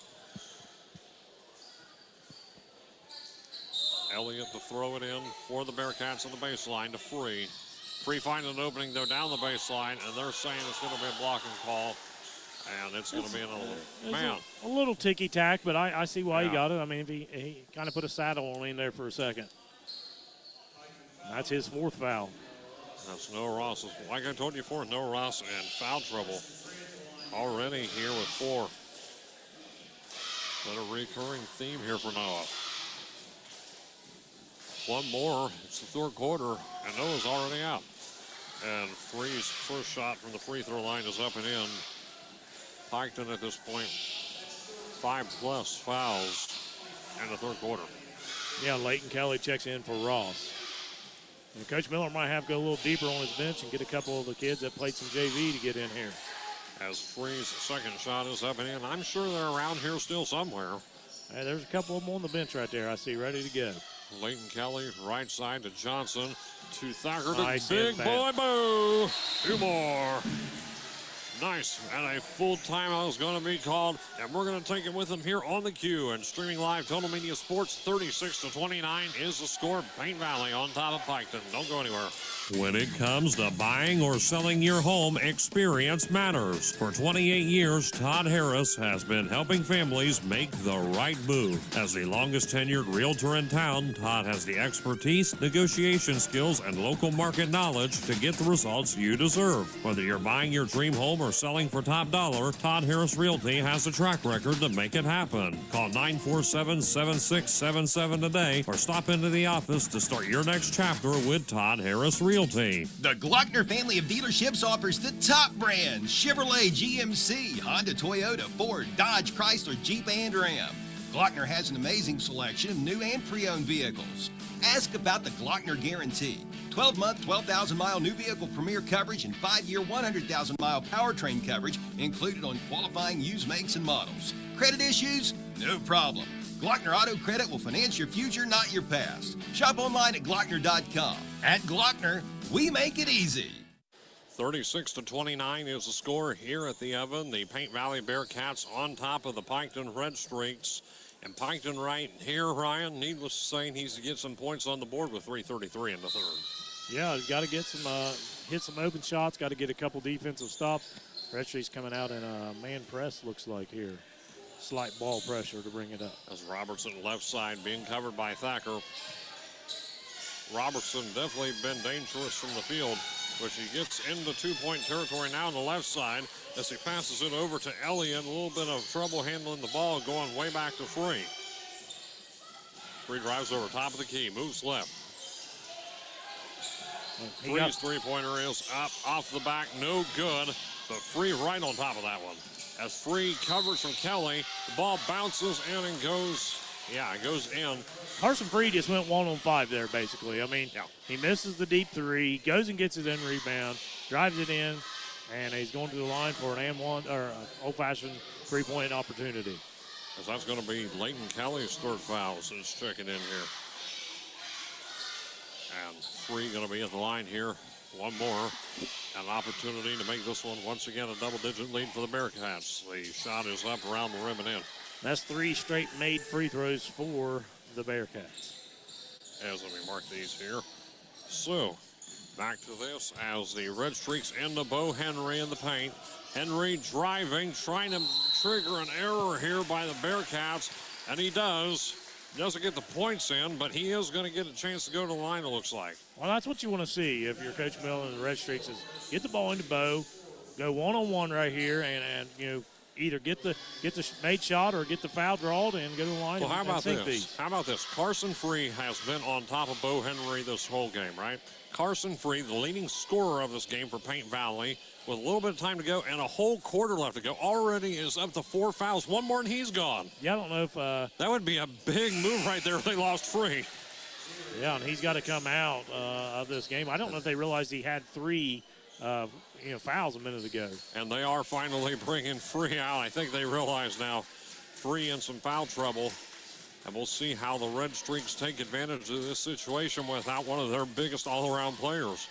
S1: Elliott to throw it in for the Bearcats on the baseline to Free. Free finding an opening though down the baseline, and they're saying it's going to be a blocking call, and it's going to be
S2: a little ticky-tack, but I see why he got it. I mean, if he kind of put a saddle on in there for a second. That's his fourth foul.
S1: That's Noah Ross. Like I told you before, Noah Ross in foul trouble already here with 4. Been a recurring theme here for Noah. One more, it's the third quarter, and Noah's already out. And Free's first shot from the free throw line is up and in. Piketon at this point, 5+ fouls in the third quarter.
S2: Yeah, Leighton Kelly checks in for Ross. And Coach Miller might have to go a little deeper on his bench and get a couple of the kids that played some JV to get in here.
S1: As Free's second shot is up and in. I'm sure they're around here still somewhere.
S2: Hey, there's a couple of them on the bench right there I see ready to go.
S1: Leighton Kelly, right side to Johnson, to Thacker,
S2: nice
S1: to Big Boy Boo. 2 more. Nice, and a full timeout is going to be called, and we're going to take it with them here on the Q. And streaming live, Total Media Sports, 36-29 is the score. Paint Valley on top of Piketon. Don't go anywhere.
S3: When it comes to buying or selling your home, experience matters. For 28 years, Todd Harris has been helping families make the right move. As the longest tenured realtor in town, Todd has the expertise, negotiation skills, and local market knowledge to get the results you deserve. Whether you're buying your dream home or selling for top dollar, Todd Harris Realty has a track record to make it happen. Call 947-7677 today or stop into the office to start your next chapter with Todd Harris Realty.
S11: The Glockner family of dealerships offers the top brands: Chevrolet, GMC, Honda, Toyota, Ford, Dodge, Chrysler, Jeep, and Ram. Glockner has an amazing selection of new and pre-owned vehicles. Ask about the Glockner Guarantee. 12-month, 12,000-mile new vehicle premier coverage and 5-year, 100,000-mile powertrain coverage included on qualifying used makes and models. Credit issues? No problem. Glockner Auto Credit will finance your future, not your past. Shop online at Glockner.com. At Glockner, we make it easy.
S1: 36-29 is the score here at the Oven. The Paint Valley Bearcats on top of the Piketon Red Streaks. And Piketon right here, Ryan, needless to say, needs to get some points on the board with 3:33 in the third.
S2: Yeah, he's got to get some, hit some open shots, got to get a couple defensive stops. Red Streak's coming out in a man press, looks like here. Slight ball pressure to bring it up.
S1: As Robertson left side being covered by Thacker. Robertson definitely been dangerous from the field, which he gets into 2-point territory now on the left side as he passes it over to Elliott. A little bit of trouble handling the ball, going way back to Free. Free drives over top of the key, moves left. Free's three-pointer is up off the back, no good, but Free right on top of that one. As Free covers from Kelly, the ball bounces in and goes in.
S2: Carson Free just went 1-on-5 there, basically. I mean, he misses the deep three, goes and gets his end rebound, drives it in, and he's going to the line for an and-one or an old-fashioned three-point opportunity.
S1: As that's going to be Leighton Kelly's third foul since checking in here. And Free going to be at the line here. One more. An opportunity to make this one once again a double-digit lead for the Bearcats. The shot is up around the rim and in.
S2: That's 3 straight made free throws for the Bearcats.
S1: As let me mark these here. So, back to this as the Red Streaks into Bo Henry in the paint. Henry driving, trying to trigger an error here by the Bearcats, and he does. Doesn't get the points in, but he is going to get a chance to go to the line, it looks like.
S2: Well, that's what you want to see if you're Coach Miller and the Red Streaks is get the ball into Bo, go one-on-one right here, and you know, either get the made shot or get the foul drawed and go to the line.
S1: Well, how about
S2: sink
S1: this?
S2: these.
S1: How about this? Carson Free has been on top of Bo Henry this whole game, right? Carson Free, the leading scorer of this game for Paint Valley, with a little bit of time to go and a whole quarter left to go, already is up to 4 fouls. One more and he's gone.
S2: Yeah, I don't know if
S1: that would be a big move right there if they lost Free.
S2: Yeah, and he's got to come out of this game. I don't know if they realized he had 3 fouls a minute ago.
S1: And they are finally bringing Free out. I think they realize now Free in some foul trouble. And we'll see how the Red Streaks take advantage of this situation without one of their biggest all-around players.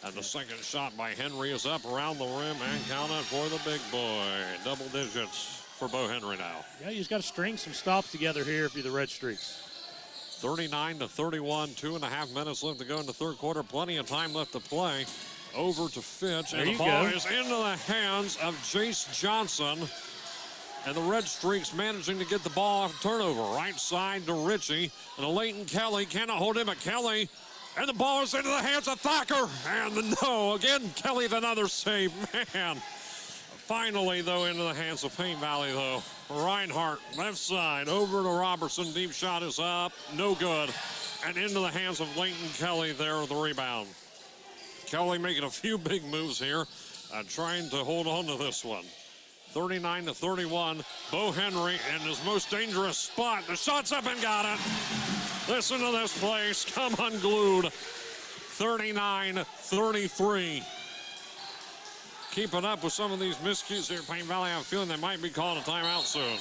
S1: And the second shot by Henry is up around the rim and counted for the big boy. Double digits for Bo Henry now.
S2: Yeah, you just got to string some stops together here if you're the Red Streaks.
S1: 39-31, 2.5 minutes left to go in the third quarter. Plenty of time left to play. Over to Fitch, and the ball is into the hands of Jace Johnson. And the Red Streaks managing to get the ball off turnover. Right side to Ritchie, and a Leighton Kelly cannot hold him, but Kelly, and the ball is into the hands of Thacker. And no, again, Kelly with another save, man. Finally, though, into the hands of Paint Valley, though. Reinhardt, left side, over to Robertson. Deep shot is up, no good. And into the hands of Leighton Kelly there with the rebound. Kelly making a few big moves here, trying to hold on to this one. 39-31, Bo Henry in his most dangerous spot. The shot's up and got it. Listen to this place, come unglued. 39-33. Keeping up with some of these miscues here at Paint Valley. I have a feeling they might be calling a timeout soon.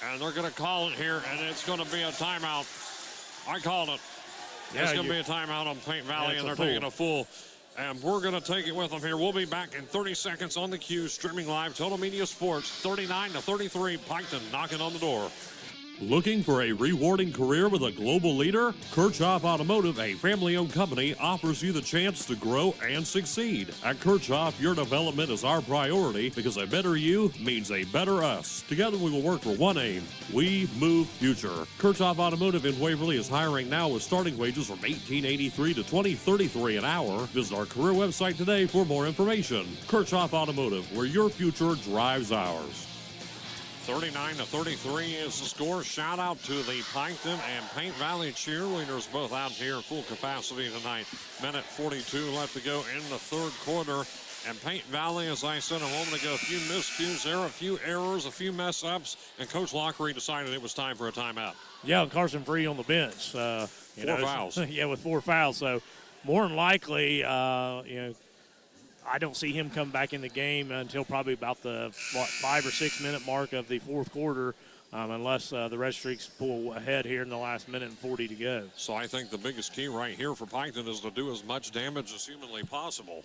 S1: And they're going to call it here, and it's going to be a timeout. I called it. Yeah, it's going to be a timeout on Paint Valley, and they're taking a full. And we're going to take it with them here. We'll be back in 30 seconds on the Q, streaming live, Total Media Sports, 39-33. Piketon knocking on the door.
S3: Looking for a rewarding career with a global leader? Kirchhoff Automotive, a family-owned company, offers you the chance to grow and succeed. At Kirchhoff, your development is our priority because a better you means a better us. Together we will work for one aim. We move future. Kirchhoff Automotive in Waverly is hiring now with starting wages from $18.83 to $20.33 an hour. Visit our career website today for more information. Kirchhoff Automotive, where your future drives ours.
S1: 39-33 is the score. Shout out to the Piketon and Paint Valley cheerleaders, both out here full capacity tonight. Minute 42 left to go in the third quarter. And Paint Valley, as I said a moment ago, a few miscues there, a few errors, a few mess-ups, and Coach Lockery decided it was time for a timeout.
S2: Yeah, and Carson Free on the bench.
S1: 4 fouls.
S2: Yeah, with 4 fouls. So more than likely, I don't see him come back in the game until probably about the 5 or 6 minute mark of the fourth quarter, unless the Red Streaks pull ahead here in the last minute and 40 to go.
S1: So I think the biggest key right here for Piketon is to do as much damage as humanly possible.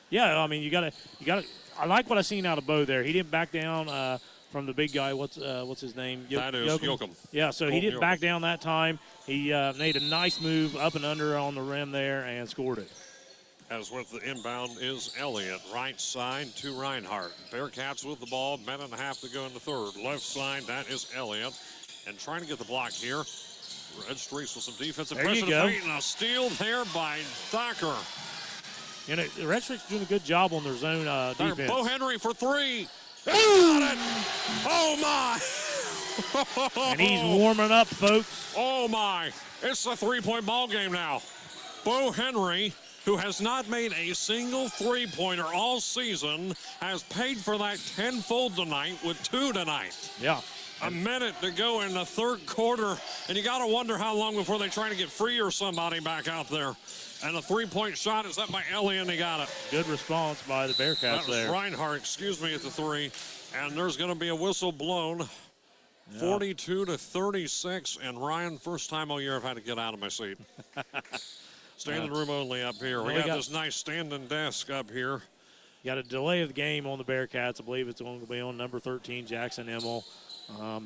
S2: Yeah, I mean you gotta. I like what I seen out of Bo there. He didn't back down from the big guy. What's his name?
S1: That is Yoakum.
S2: Yeah, so he didn't back down that time. He made a nice move up and under on the rim there and scored it.
S1: As with the inbound is Elliott. Right side to Reinhardt. Bearcats with the ball. Minute and a half to go in the third. Left side, that is Elliott. And trying to get the block here. Red Streaks with some defensive pressure. And a steal there by Thacker.
S2: You know, the Red Streaks doing a good job on their zone defense.
S1: Bo Henry for 3. Got it. Oh, my.
S2: And he's warming up, folks.
S1: Oh, my. It's a three-point ball game now. Bo Henry, who has not made a single three-pointer all season, has paid for that tenfold tonight with 2 tonight.
S2: Yeah.
S1: A minute to go in the third quarter, and you got to wonder how long before they try to get Free or somebody back out there. And a three-point shot is up by Ellie, and he got it.
S2: Good response by the Bearcats
S1: that was
S2: there.
S1: Reinhardt, at the 3, and there's going to be a whistle blown. 42-36, and Ryan, first time all year I've had to get out of my seat. Standing room only up here. We got this nice standing desk up here.
S2: Got a delay of the game on the Bearcats. I believe it's going to be on number 13, Jackson Emmel.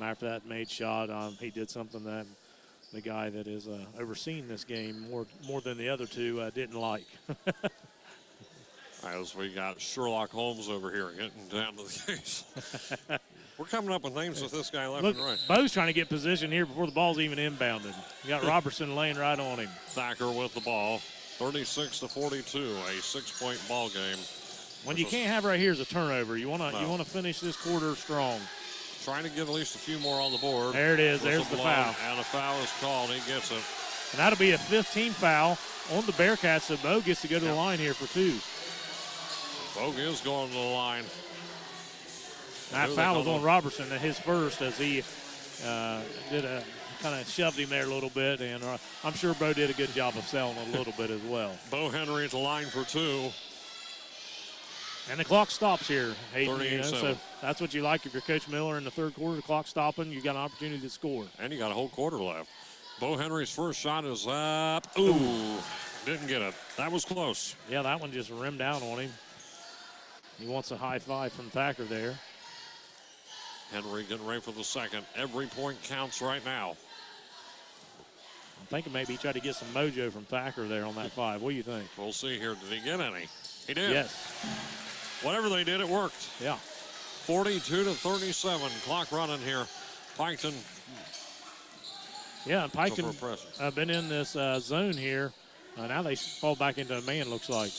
S2: After that made shot, he did something that the guy that is overseeing this game more than the other two didn't like.
S1: As we got Sherlock Holmes over here getting down to the case. We're coming up with names with this guy left and right.
S2: Bo's trying to get position here before the ball's even inbounded. You got Robertson laying right on him.
S1: Thacker with the ball. 36-42, a 6-point ball game.
S2: When you can't have right here is a turnover. You want to finish this quarter strong.
S1: Trying to get at least a few more on the board.
S2: There it is. There's the foul.
S1: And a foul is called. He gets it.
S2: And that'll be a 15 foul on the Bearcats, so Bo gets to go to the line here for 2.
S1: Bo is going to the line.
S2: That foul was on Robertson at his first as he kind of shoved him there a little bit, and I'm sure Bo did a good job of selling a little bit as well.
S1: Bo Henry at the line for 2.
S2: And the clock stops here, Hayden.
S1: 38-7.
S2: So that's what you like if you're Coach Miller in the third quarter. The clock stopping, you got an opportunity to score.
S1: And you got a whole quarter left. Bo Henry's first shot is up. Ooh, didn't get it. That was close.
S2: Yeah, that one just rimmed down on him. He wants a high five from Thacker there.
S1: Henry getting ready for the second. Every point counts right now.
S2: I'm thinking maybe he tried to get some mojo from Thacker there on that 5. What do you think?
S1: We'll see here. Did he get any? He did.
S2: Yes.
S1: Whatever they did, it worked.
S2: Yeah.
S1: 42-37. Clock running here. Piketon.
S2: Yeah, and Piketon been in this zone here. Now they fall back into a man, looks like.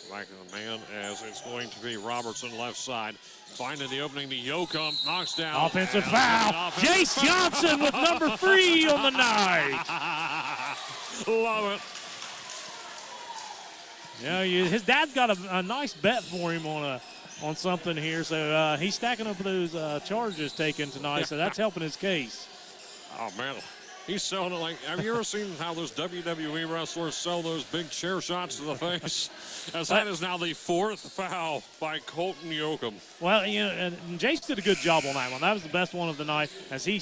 S1: Back in the man as it's going to be Robertson left side. Finding the opening to Yoakum. Knocks down.
S2: Offensive foul. Jace Johnson with number 3 on the night.
S1: Love it.
S2: Yeah, his dad's got a nice bet for him on something here, so he's stacking up those charges taken tonight, so that's helping his case.
S1: Oh, man. He's selling it like, have you ever seen how those WWE wrestlers sell those big chair shots to the face? As that is now the 4th foul by Colton Yoakum.
S2: Well, and Jace did a good job on that one. That was the best one of the night. As he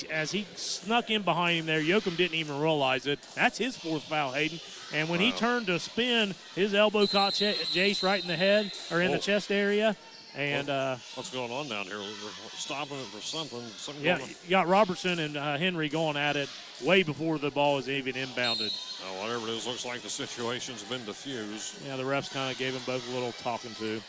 S2: snuck in behind him there, Yoakum didn't even realize it. That's his 4th foul, Hayden. And when he turned to spin, his elbow caught Jace right in the head or in the chest area. And
S1: what's going on down here? We're stopping it for something.
S2: Yeah, you got Robertson and Henry going at it way before the ball was even inbounded.
S1: Whatever it is, looks like the situation's been diffused.
S2: Yeah, the refs kind of gave them both a little talking to.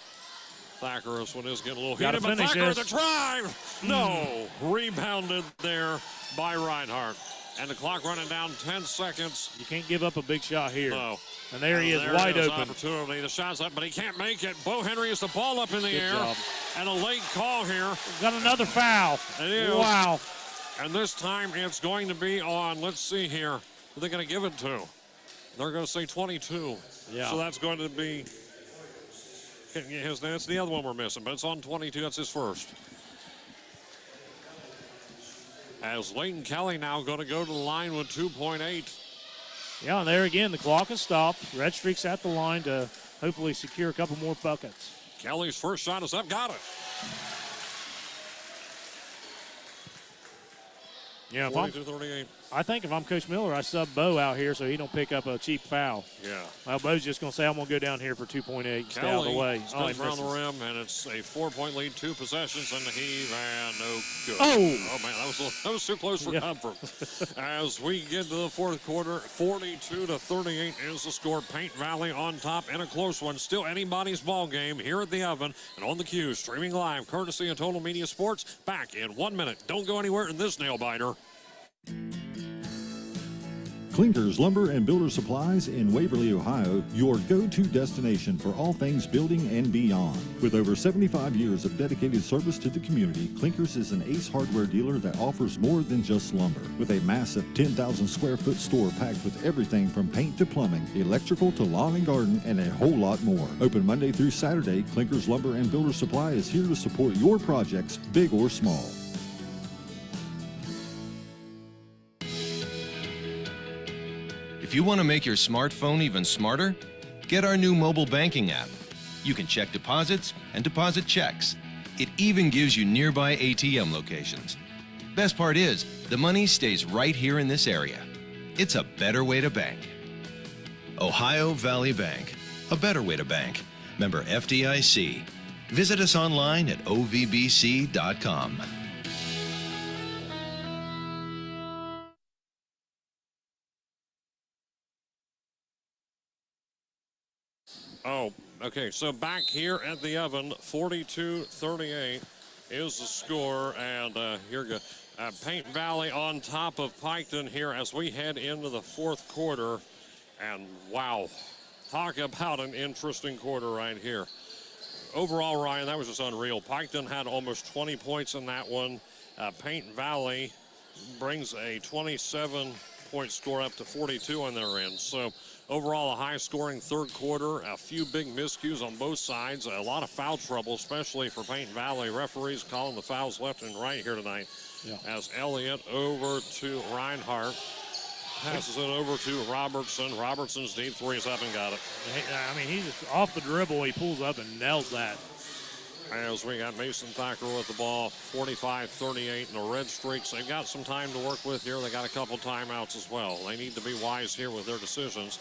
S1: Thacker, this one is getting a little
S2: heated,
S1: but Thacker the drive! No! Rebounded there by Reinhardt. And the clock running down 10 seconds.
S2: You can't give up a big shot here.
S1: No.
S2: And there he is, wide open.
S1: Opportunity. The shot's up, but he can't make it. Bo Henry is the ball up in the air.
S2: Job.
S1: And a late call here.
S2: Got another foul.
S1: It is.
S2: Wow.
S1: And this time it's going to be on, let's see here, who they're going to give it to. They're going to say 22.
S2: Yeah.
S1: So that's going to be, that's the other one we're missing, but it's on 22. That's his first. As Leighton Kelly now going to go to the line with 2.8.
S2: Yeah, and there again, the clock has stopped. Red Streak's at the line to hopefully secure a couple more buckets.
S1: Kelly's first shot is up. Got it.
S2: Yeah,
S1: 42-38.
S2: I think if I'm Coach Miller, I sub Bo out here so he don't pick up a cheap foul.
S1: Yeah.
S2: Well, Bo's just going to say, I'm going to go down here for 2.8, stay out of the way.
S1: Steps around the rim, and it's a 4-point lead, 2 possessions, and the heave, and no good.
S2: Oh,
S1: man, that was too close for comfort. As we get to the fourth quarter, 42-38 is the score. Paint Valley on top in a close one. Still anybody's ball game here at the Oven and on the Q, streaming live, courtesy of Total Media Sports. Back in 1 minute. Don't go anywhere in this nail biter.
S4: Clinkers Lumber and Builder Supplies in Waverly, Ohio, your go-to destination for all things building and beyond. With over 75 years of dedicated service to the community, Clinkers is an Ace hardware dealer that offers more than just lumber. With a massive 10,000 square foot store packed with everything from paint to plumbing, electrical to lawn and garden, and a whole lot more. Open Monday through Saturday, Clinkers Lumber and Builder Supply is here to support your projects, big or small.
S8: If you want to make your smartphone even smarter, get our new mobile banking app. You can check deposits and deposit checks. It even gives you nearby ATM locations. Best part is, the money stays right here in this area. It's a better way to bank. Ohio Valley Bank, a better way to bank. Member FDIC. Visit us online at ovbc.com.
S1: Oh, okay, so back here at the Oven, 42-38 is the score, and here we go. Paint Valley on top of Piketon here as we head into the fourth quarter, and wow, talk about an interesting quarter right here. overall, Ryan, that was just unreal. Piketon had almost 20 points in that one. Paint Valley brings a 27-point score up to 42 on their end. So overall, a high-scoring third quarter, a few big miscues on both sides, a lot of foul trouble, especially for Paint Valley. Referees calling the fouls left and right here tonight.
S2: Yeah.
S1: As Elliott over to Reinhardt. Passes it over to Robertson. Robertson's deep three's up and got it.
S2: I mean, he's just off the dribble. He pulls up and nails that.
S1: As we got Mason Thacker with the ball, 45-38 in the Red Streaks. They've got some time to work with here. They got a couple timeouts as well. They need to be wise here with their decisions.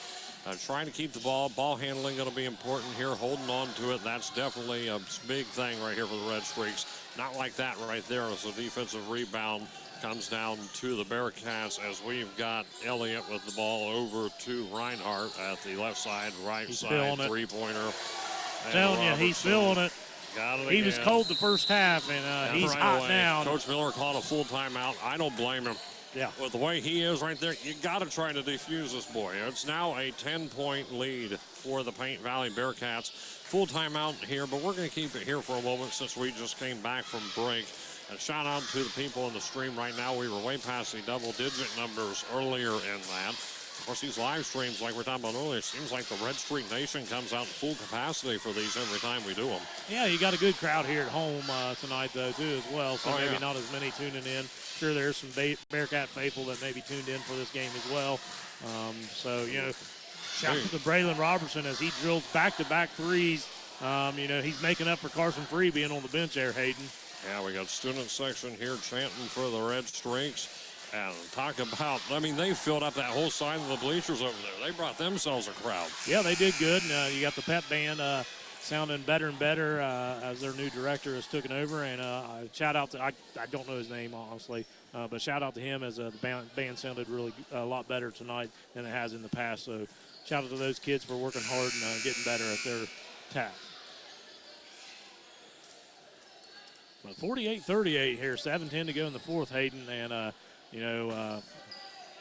S1: Trying to keep the ball handling going to be important here. Holding on to it, that's definitely a big thing right here for the Red Streaks. Not like that right there as a defensive rebound comes down to the Bearcats as we've got Elliott with the ball over to Reinhardt at the left side, right side, three-pointer.
S2: Telling you, he's feeling it. He was cold the first half, and he's hot now.
S1: Coach Miller called a full timeout. I don't blame him.
S2: Yeah.
S1: With the way he is right there, you got to try to defuse this boy. It's now a 10-point lead for the Paint Valley Bearcats. Full timeout here, but we're going to keep it here for a moment since we just came back from break. And shout out to the people in the stream right now. We were way past the double-digit numbers earlier in that. Of course, these live streams, like we were talking about earlier, it seems like the Red Streak Nation comes out in full capacity for these every time we do them.
S2: Yeah, you got a good crowd here at home tonight, though, too, as well. So maybe not as many tuning in. Sure, there's some Bearcat faithful that may be tuned in for this game as well. So, you know, shout out to Braylon Robertson as he drills back-to-back threes. You know, he's making up for Carson Free being on the bench there, Hayden.
S1: Yeah, we got student section here chanting for the Red Streaks. And talk about, I mean, they filled up that whole side of the bleachers over there. They brought themselves a crowd.
S2: Yeah, they did good. And, you got the pep band sounding better and better as their new director has taken over. And shout out to, I don't know his name, honestly, but shout out to him as the band sounded really a lot better tonight than it has in the past. So shout out to those kids for working hard and getting better at their task. But 48-38 here, 7:10 to go in the fourth, Hayden, and you know,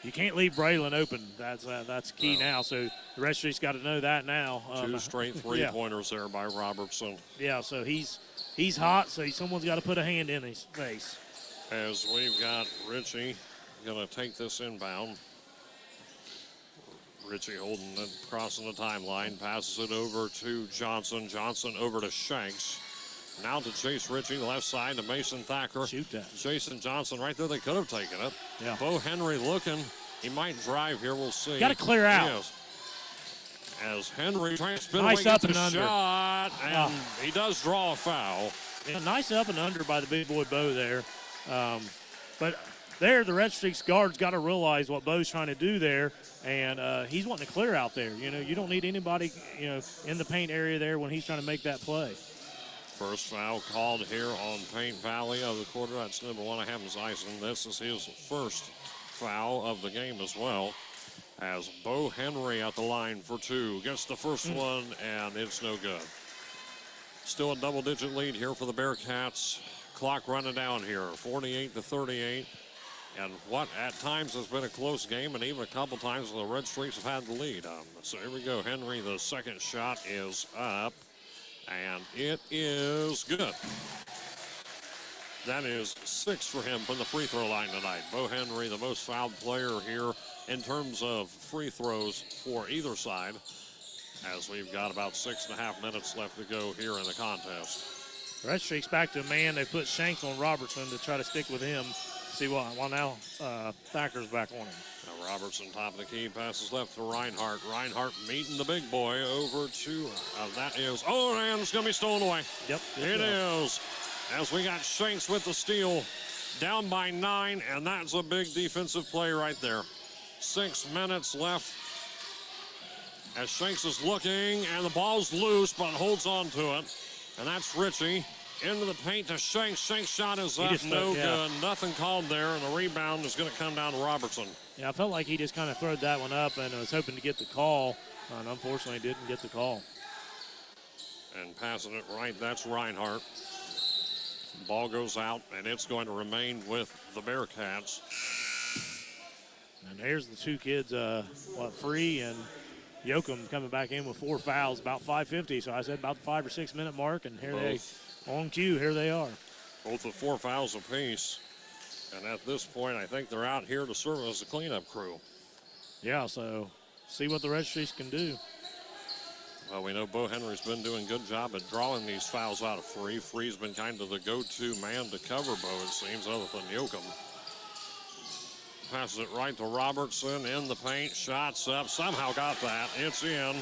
S2: you can't leave Braylon open. That's key now. So the Red Streak's got to know that now.
S1: Two straight three-pointers there by Robertson.
S2: Yeah, so he's hot, so someone's got to put a hand in his face.
S1: As we've got Richie going to take this inbound. Richie holding it, crossing the timeline, passes it over to Johnson. Johnson over to Shanks. Now to Chase Ritchie, left side to Mason Thacker.
S2: Shoot that.
S1: Jason Johnson right there. They could have taken it.
S2: Yeah.
S1: Bo Henry looking. He might drive here. We'll see.
S2: Got to clear out.
S1: Yes. As Henry trying to spin
S2: nice
S1: away,
S2: up
S1: the
S2: and under.
S1: shot, and he does draw a foul.
S2: Yeah, nice up and under by the big boy Bo there. But there, the Red Streaks guard's got to realize what Bo's trying to do there, and he's wanting to clear out there. You know, you don't need anybody, you know, in the paint area there when he's trying to make that play.
S1: First foul called here on Paint Valley of the quarter. That's number one. I have his ice, and this is his first foul of the game as well. As Bo Henry at the line for two. Gets the first one, and it's no good. Still a double-digit lead here for the Bearcats. Clock running down here, 48-38. And what at times has been a close game, and even a couple times the Red Streaks have had the lead. So here we go. Henry, the second shot is up. And it is good. That is 6 for him from the free throw line tonight. Bo Henry, the most fouled player here in terms of free throws for either side, as we've got about 6.5 minutes left to go here in the contest.
S2: Red Streak's back to a man. They put Shanks on Robertson to try to stick with him. See what? Well, now Thacker's back on him.
S1: Now Robertson, top of the key, passes left to Reinhardt. Reinhardt meeting the big boy over to, that is, oh, and it's going to be stolen away.
S2: Yep.
S1: It is. As we got Shanks with the steal, down by 9, and that's a big defensive play right there. 6 minutes left. As Shanks is looking, and the ball's loose, but holds on to it. And that's Richie. Into the paint to Shanks. Shanks' shot is up. No good. Nothing called there, and the rebound is going to come down to Robertson.
S2: Yeah, I felt like he just kind of throwed that one up and was hoping to get the call, and unfortunately didn't get the call.
S1: And passing it right, that's Reinhardt. Ball goes out, and it's going to remain with the Bearcats.
S2: And there's the two kids, Free and Yoakum coming back in with 4 fouls, about 5:50. So I said about the 5 or 6 minute mark, and here they, on cue, here they are.
S1: Both with 4 fouls apiece. And at this point, I think they're out here to serve as a cleanup crew.
S2: Yeah, so see what the Red Streaks can do.
S1: Well, we know Bo Henry's been doing a good job at drawing these fouls out of Free. Free's been kind of the go-to man to cover Bo, it seems, other than Yoakum. Passes it right to Robertson in the paint. Shots up. Somehow got that. It's in.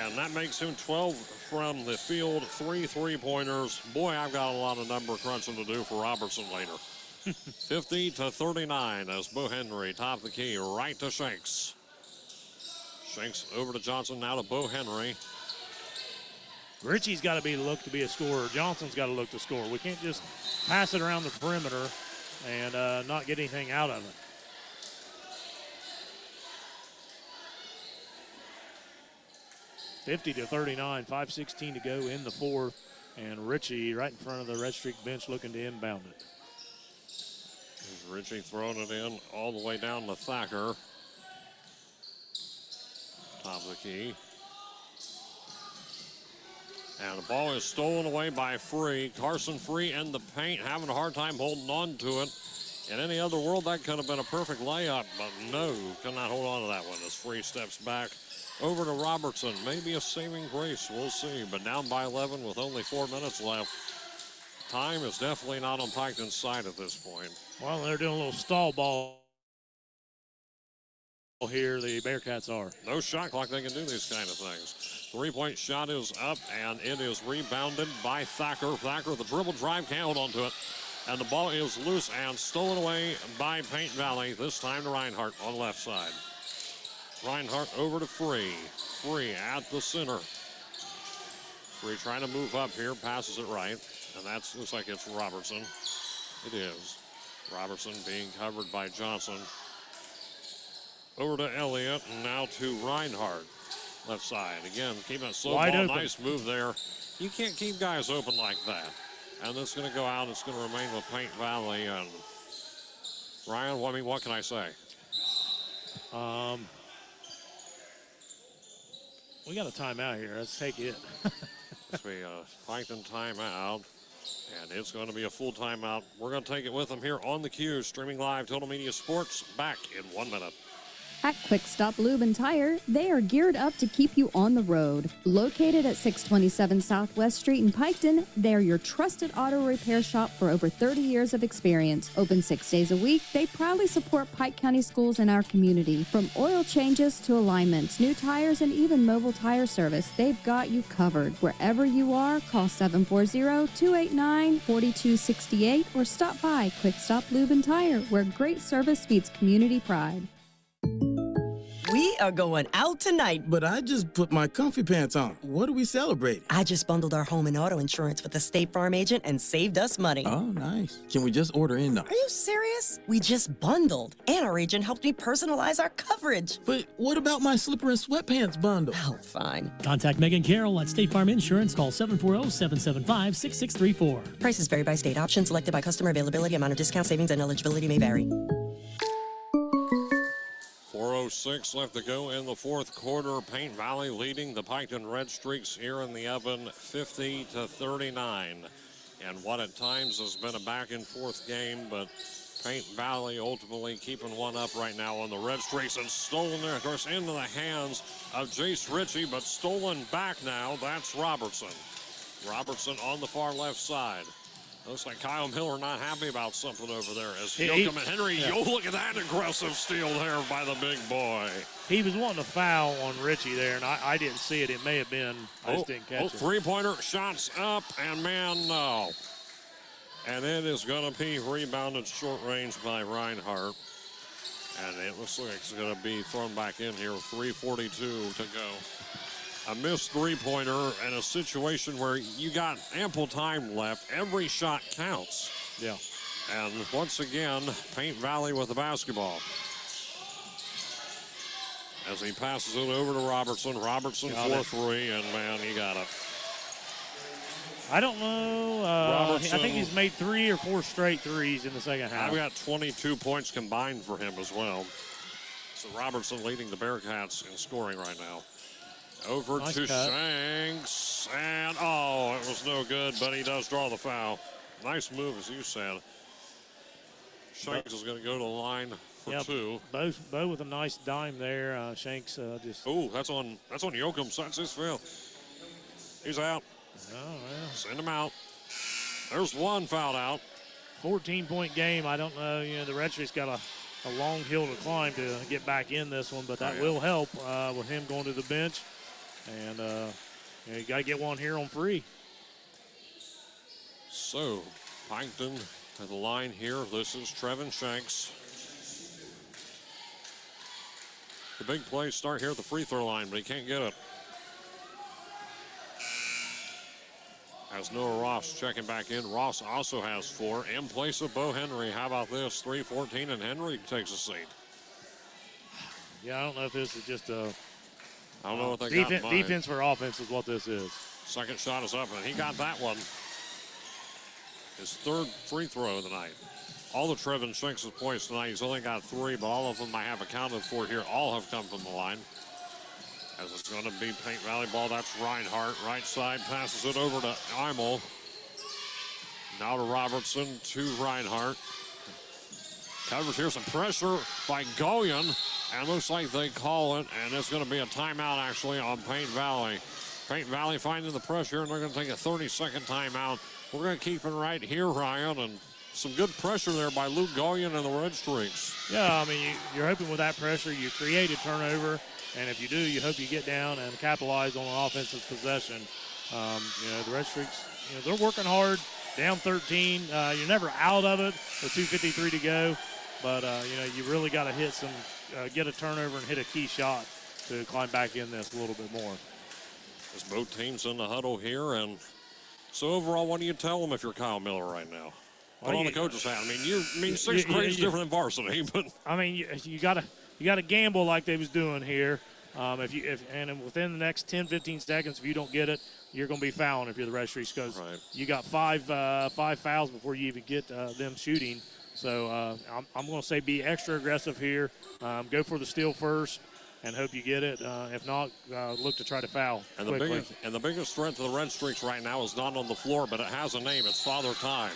S1: And that makes him 12 from the field. 3 3-pointers. Boy, I've got a lot of number crunching to do for Robertson later. 50-39 as Bo Henry top the key right to Shanks. Shanks over to Johnson, now to Bo Henry.
S2: Ritchie's got to be looked to be a scorer. Johnson's got to look to score. We can't just pass it around the perimeter and not get anything out of it. (50-39), 5:16 to go in the fourth, and Ritchie right in front of the Red Streak bench looking to inbound it.
S1: Ritchie throwing it in all the way down to Thacker. Top of the key. And the ball is stolen away by Free. Carson Free in the paint, having a hard time holding on to it. In any other world, that could have been a perfect layup, but no, could not hold on to that one as Free steps back over to Robertson. Maybe a saving grace, we'll see. But down by 11 with only 4 minutes left. Time is definitely not on Piketon's side at this point.
S2: Well, they're doing a little stall ball here, the Bearcats are.
S1: No shot clock, they can do these kind of things. 3-point shot is up, and it is rebounded by Thacker. Thacker, the dribble drive, can't hold on to it. And the ball is loose and stolen away by Paint Valley, this time to Reinhardt on the left side. Reinhardt over to Free. Free at the center. Free trying to move up here, passes it right. And that looks like it's Robertson. It is. Robertson being covered by Johnson. Over to Elliott, and now to Reinhardt. Left side. Again, keeping it slow
S2: Wide
S1: ball.
S2: open.
S1: Nice move there. You can't keep guys open like that. And this is going to go out. It's going to remain with Paint Valley. And Ryan, what can I say?
S2: We got a timeout here. Let's take it.
S1: It's be a Piketon timeout. And it's going to be a full timeout. We're going to take it with them here on the Q, streaming live Total Media Sports. Back in 1 minute.
S9: At Quick Stop Lube and Tire, they are geared up to keep you on the road. Located at 627 Southwest Street in Piketon, they are your trusted auto repair shop for over 30 years of experience. Open 6 days a week, they proudly support Pike County schools in our community. From oil changes to alignments, new tires, and even mobile tire service, they've got you covered. Wherever you are, call 740-289-4268 or stop by Quick Stop Lube and Tire, where great service meets community pride.
S5: We are going out tonight.
S6: But I just put my comfy pants on. What are we celebrating?
S5: I just bundled our home and auto insurance with a State Farm agent and saved us money.
S6: Oh, nice. Can we just order in now?
S5: Are you serious? We just bundled. And our agent helped me personalize our coverage.
S6: But what about my slipper and sweatpants bundle?
S5: Oh, fine.
S7: Contact Megan Carroll at State Farm Insurance. Call 740-775-6634.
S5: Prices vary by state. Options selected by customer. Availability, amount of discount, savings, and eligibility may vary.
S1: 4:06 left to go in the fourth quarter. Paint Valley leading the Piketon Red Streaks here in the oven, 50-39. And what at times has been a back and forth game, but Paint Valley ultimately keeping one up right now on the Red Streaks, and stolen there, of course, into the hands of Jace Ritchie, but stolen back now. That's Robertson. Robertson on the far left side. Looks like Kyle Miller not happy about something over there as Yoakum and Henry.
S2: Yeah.
S1: Yo, look at that aggressive steal there by the big boy.
S2: He was wanting to foul on Ritchie there, and I didn't see it. It may have been. I just didn't catch it.
S1: Three-pointer, shots up, and man, no. And it is going to be rebounded short range by Reinhardt. And it looks like it's going to be thrown back in here. 3:42 to go. A missed three-pointer in a situation where you got ample time left. Every shot counts.
S2: Yeah.
S1: And once again, Paint Valley with the basketball. As he passes it over to Robertson. Robertson for three, and man, he got it.
S2: I don't know. I think he's made 3 or 4 straight threes in the second half.
S1: I've got 22 points combined for him as well. So Robertson leading the Bearcats in scoring right now. Over
S2: Nice
S1: to
S2: cut.
S1: Shanks, and it was no good, but he does draw the foul. Nice move, as you said. Shanks is going to go to the line for two.
S2: Both with a nice dime there. Shanks just.
S1: Oh, that's on Yoakum. That's his fifth. He's out.
S2: Oh, well.
S1: Send him out. There's one fouled out.
S2: 14-point game. I don't know. The Red Streak's got a long hill to climb to get back in this one, but that will help with him going to the bench. And you got to get one here on free.
S1: So, Piketon at the line here. This is Trevin Shanks. The big plays start here at the free throw line, but he can't get it. As Noah Ross checking back in. Ross also has 4 in place of Bo Henry. How about this? 3-14, and Henry takes a seat.
S2: Yeah, I don't know if this is just a
S1: I don't know what they got in mind.
S2: Defense for offense is what this is.
S1: Second shot is up, and he got that one. His third free throw of the night. All the Trevin Shanks' points tonight, he's only got 3, but all of them I have accounted for here. All have come from the line. As it's going to be Paint Valley ball, that's Reinhardt. Right side, passes it over to Imel. Now to Robertson, to Reinhardt. Covers here, some pressure by Goyen. And looks like they call it, and it's going to be a timeout, actually, on Paint Valley. Paint Valley finding the pressure, and they're going to take a 30-second timeout. We're going to keep it right here, Ryan, and some good pressure there by Luke Goyen and the Red Streaks.
S2: Yeah, I mean, you're hoping with that pressure you create a turnover, and if you do, you hope you get down and capitalize on an offensive possession. The Red Streaks, they're working hard, down 13. You're never out of it with 2:53 to go, but, you really got to hit some get a turnover and hit a key shot to climb back in this a little bit more.
S1: As both teams in the huddle here, and so overall, what do you tell them if you're Kyle Miller right now? Put on the coach's hat. I mean, sixth grade is different than varsity, but
S2: I mean, you gotta gamble like they was doing here. And within the next 10, 15 seconds, if you don't get it, you're going to be fouling if you're the Red Streaks, because you got five fouls before you even get them shooting. So I'm going to say be extra aggressive here. Go for the steal first and hope you get it. If not, look to try to foul quickly.
S1: The biggest strength of the Red Streaks right now is not on the floor, but it has a name. It's Father Time.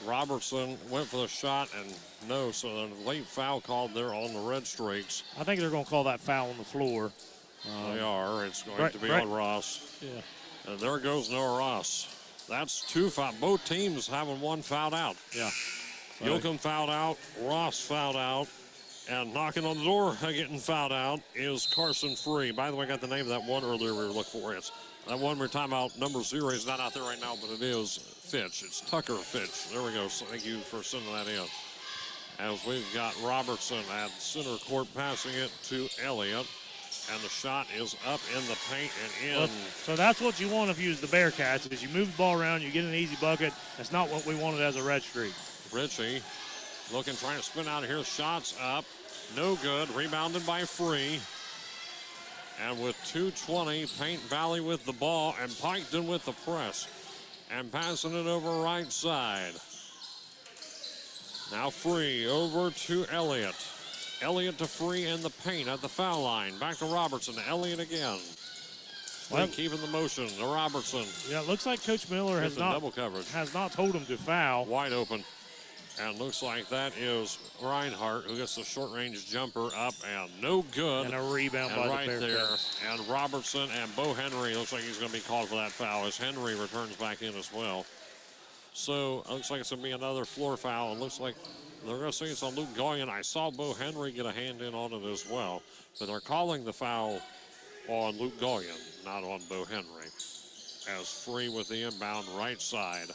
S1: Robertson went for the shot, and no, so the late foul called there on the Red Streaks.
S2: I think they're going to call that foul on the floor.
S1: They are. It's going to be on Ross.
S2: Yeah.
S1: And there goes Noah Ross. That's 2 fouls. Both teams having 1 fouled out.
S2: Yeah.
S1: Yoakum fouled out, Ross fouled out, and knocking on the door getting fouled out is Carson Free. By the way, I got the name of that one earlier we were looking for. It's that one we're talking about, number 0. He's not out there right now, but it is Fitch. It's Tucker Fitch. There we go. So thank you for sending that in. As we've got Robertson at center court passing it to Elliott. And the shot is up in the paint and in.
S2: Well, so that's what you want if you use the Bearcats, is you move the ball around, you get an easy bucket. That's not what we wanted as a Red Streak.
S1: Richie looking, trying to spin out of here. Shots up. No good. Rebounded by Free. And with 2:20, Paint Valley with the ball and Piketon with the press. And passing it over right side. Now Free over to Elliott. Elliott to Free in the paint at the foul line. Back to Robertson. Elliott again. Well, keeping the motion to Robertson.
S2: Yeah, it looks like Coach Miller has not told him to foul.
S1: Wide open. And looks like that is Reinhardt, who gets the short-range jumper up and no good.
S2: And a rebound by
S1: right
S2: the
S1: there. And Robertson and Bo Henry, looks like he's going to be called for that foul as Henry returns back in as well. So it looks like it's going to be another floor foul. It looks like they're going to say it's on Luke Goyen. I saw Bo Henry get a hand in on it as well. But they're calling the foul on Luke Goyen, not on Bo Henry. As Free with the inbound right side.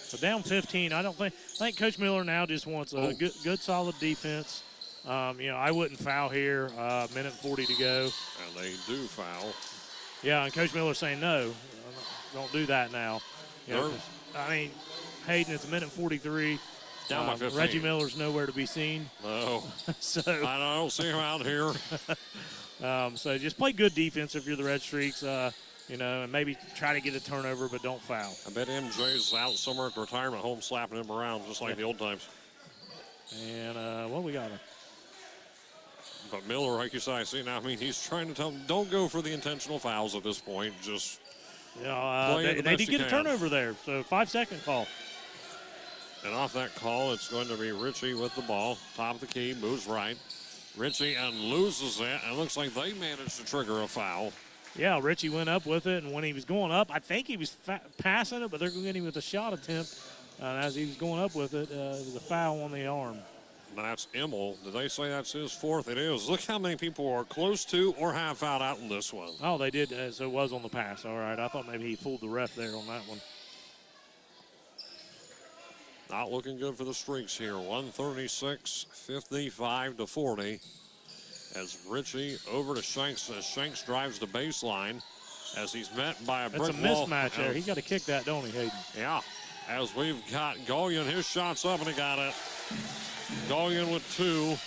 S2: So down 15, I think Coach Miller now just wants a good solid defense. I wouldn't foul here, minute and 40 to go.
S1: And they do foul.
S2: Yeah, and Coach Miller's saying no, don't do that now. Hayden, it's a minute and 43.
S1: Down by 15.
S2: Reggie Miller's nowhere to be seen.
S1: No.
S2: So
S1: I don't see him out here.
S2: So just play good defense if you're the Red Streaks. And maybe try to get a turnover, but don't foul.
S1: I bet MJ's out somewhere at the retirement home slapping him around just like the old times.
S2: And what we got?
S1: But Miller, like you said, I see now, I mean, he's trying to tell them, don't go for the intentional fouls at this point. Just play the
S2: they
S1: best
S2: did
S1: you
S2: get a
S1: can.
S2: turnover there, so 5-second call.
S1: And off that call, it's going to be Ritchie with the ball. Top of the key, moves right. Ritchie and loses it, and looks like they managed to trigger a foul.
S2: Yeah, Ritchie went up with it, and when he was going up, I think he was passing it, but they're going to get him with a shot attempt. As he was going up with it, it was a foul on the arm.
S1: And that's Immel. Did they say that's his fourth? It is. Look how many people are close to or have fouled out in this one.
S2: Oh, they did, so it was on the pass. All right, I thought maybe he fooled the ref there on that one.
S1: Not looking good for the Streaks here. 136, 55-40. As Ritchie over to Shanks. As Shanks drives the baseline. As he's met by a brick
S2: That's a
S1: wall.
S2: mismatch there. He got to kick that, don't he, Hayden?
S1: Yeah. As we've got Gullion, his shot's up, and he got it. Gullion with 2.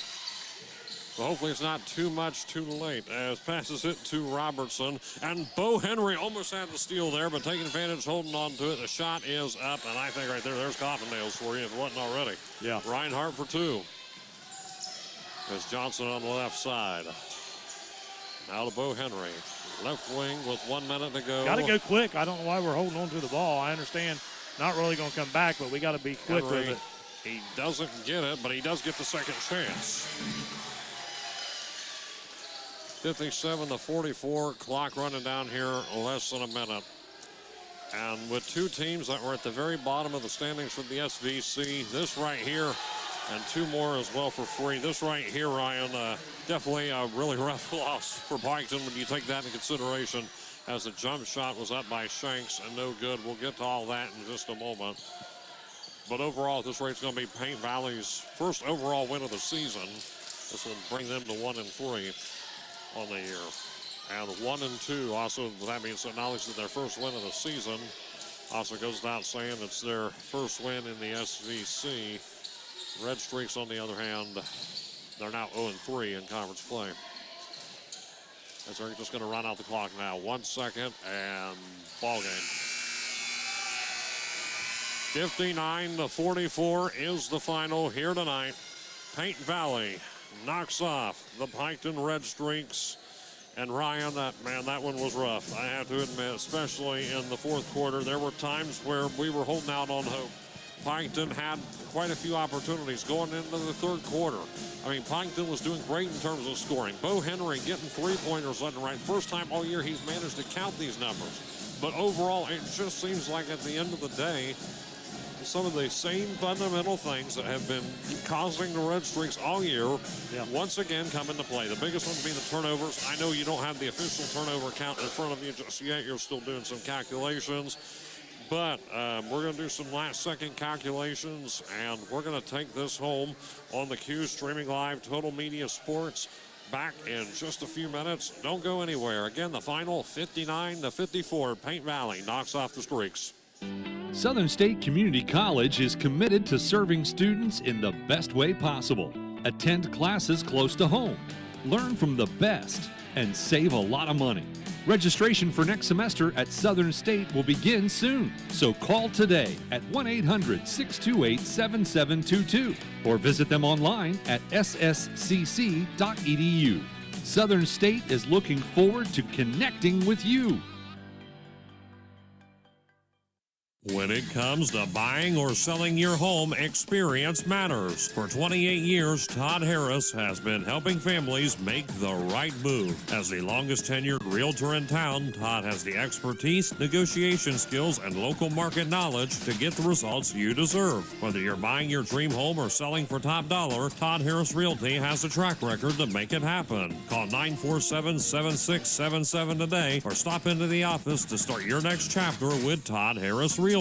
S1: So hopefully it's not too much too late. As passes it to Robertson. And Bo Henry almost had the steal there, but taking advantage, holding on to it. The shot is up, and I think right there's Coffindale's for you if it wasn't already.
S2: Yeah.
S1: Reinhardt for 2. There's Johnson on the left side. Now to Bo Henry. Left wing with 1 minute to go.
S2: Got to go quick. I don't know why we're holding on to the ball. I understand not really going to come back, but we got to be quick
S1: Henry,
S2: with it.
S1: He doesn't get it, but he does get the second chance. 57-44, clock running down here, less than a minute. And with 2 teams that were at the very bottom of the standings for the SVC, this right here, and 2 more as well for free. This right here, Ryan, definitely a really rough loss for Piketon when you take that into consideration, as the jump shot was up by Shanks and no good. We'll get to all that in just a moment. But overall, this rate's going to be Paint Valley's first overall win of the season. This will bring them to 1-3 on the year. And 1-2 also, that means acknowledged that their first win of the season. Also goes without saying it's their first win in the SVC. Red Streaks, on the other hand, they're now 0-3 in conference play. As they're just going to run out the clock now. 1 second and ball game. 59-44 is the final here tonight. Paint Valley knocks off the Piketon Red Streaks. And Ryan, that one was rough. I have to admit, especially in the fourth quarter. There were times where we were holding out on hope. Piketon had quite a few opportunities going into the third quarter. I mean, Piketon was doing great in terms of scoring. Bo Henry getting 3-pointers left and right. First time all year he's managed to count these numbers. But overall, it just seems like at the end of the day, some of the same fundamental things that have been causing the Red Streaks all year once again come into play. The biggest one being the turnovers. I know you don't have the official turnover count in front of you just yet. You're still doing some calculations. But we're going to do some last-second calculations, and we're going to take this home on the Q streaming live Total Media Sports. Back in just a few minutes. Don't go anywhere. Again, the final 59-54. Paint Valley knocks off the Streaks.
S10: Southern State Community College is committed to serving students in the best way possible. Attend classes close to home, learn from the best, and save a lot of money. Registration for next semester at Southern State will begin soon, so call today at 1-800-628-7722 or visit them online at sscc.edu. Southern State is looking forward to connecting with you.
S3: When it comes to buying or selling your home, experience matters. For 28 years, Todd Harris has been helping families make the right move. As the longest tenured realtor in town, Todd has the expertise, negotiation skills, and local market knowledge to get the results you deserve. Whether you're buying your dream home or selling for top dollar, Todd Harris Realty has a track record to make it happen. Call 947-7677 today or stop into the office to start your next chapter with Todd Harris Realty.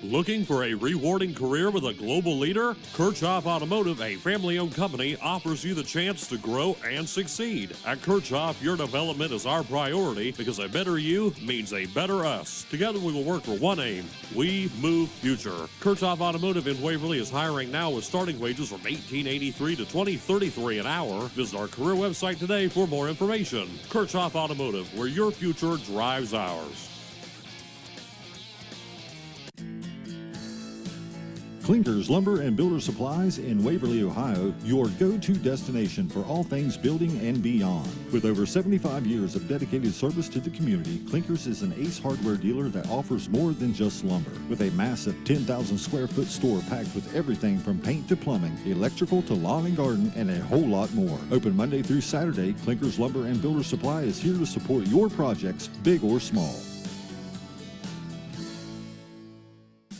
S3: Looking for a rewarding career with a global leader? Kirchhoff Automotive, a family-owned company, offers you the chance to grow and succeed. At Kirchhoff, your development is our priority because a better you means a better us. Together we will work for one aim. We move future. Kirchhoff Automotive in Waverly is hiring now with starting wages from $18.83 to $20.33 an hour. Visit our career website today for more information. Kirchhoff Automotive, where your future drives ours.
S4: Clinkers Lumber and Builder Supplies in Waverly, Ohio, your go-to destination for all things building and beyond. With over 75 years of dedicated service to the community, Clinkers is an Ace Hardware dealer that offers more than just lumber. With a massive 10,000 square foot store packed with everything from paint to plumbing, electrical to lawn and garden, and a whole lot more. Open Monday through Saturday, Clinkers Lumber and Builder Supply is here to support your projects, big or small.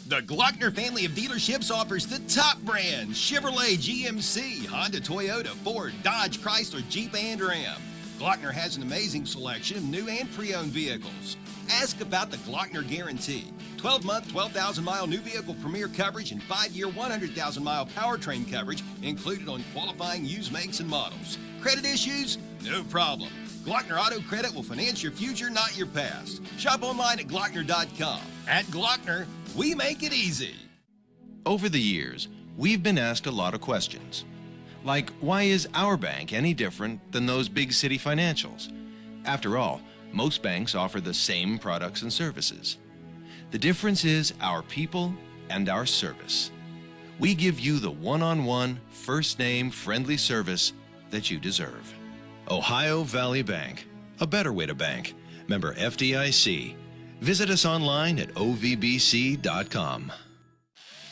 S11: The Glockner family of dealerships offers the top brands: Chevrolet, GMC, Honda, Toyota, Ford, Dodge, Chrysler, Jeep, and Ram. Glockner has an amazing selection of new and pre-owned vehicles. Ask about the Glockner Guarantee. 12-month, 12,000-mile new vehicle premier coverage and 5-year, 100,000-mile powertrain coverage included on qualifying used makes and models. Credit issues? No problem. Glockner Auto Credit will finance your future, not your past. Shop online at Glockner.com. At Glockner, we make it easy.
S8: Over the years, we've been asked a lot of questions. Like, why is our bank any different than those big city financials? After all, most banks offer the same products and services. The difference is our people and our service. We give you the one-on-one, first-name, friendly service that you deserve. Ohio Valley Bank, a better way to bank. Member FDIC. Visit us online at ovbc.com.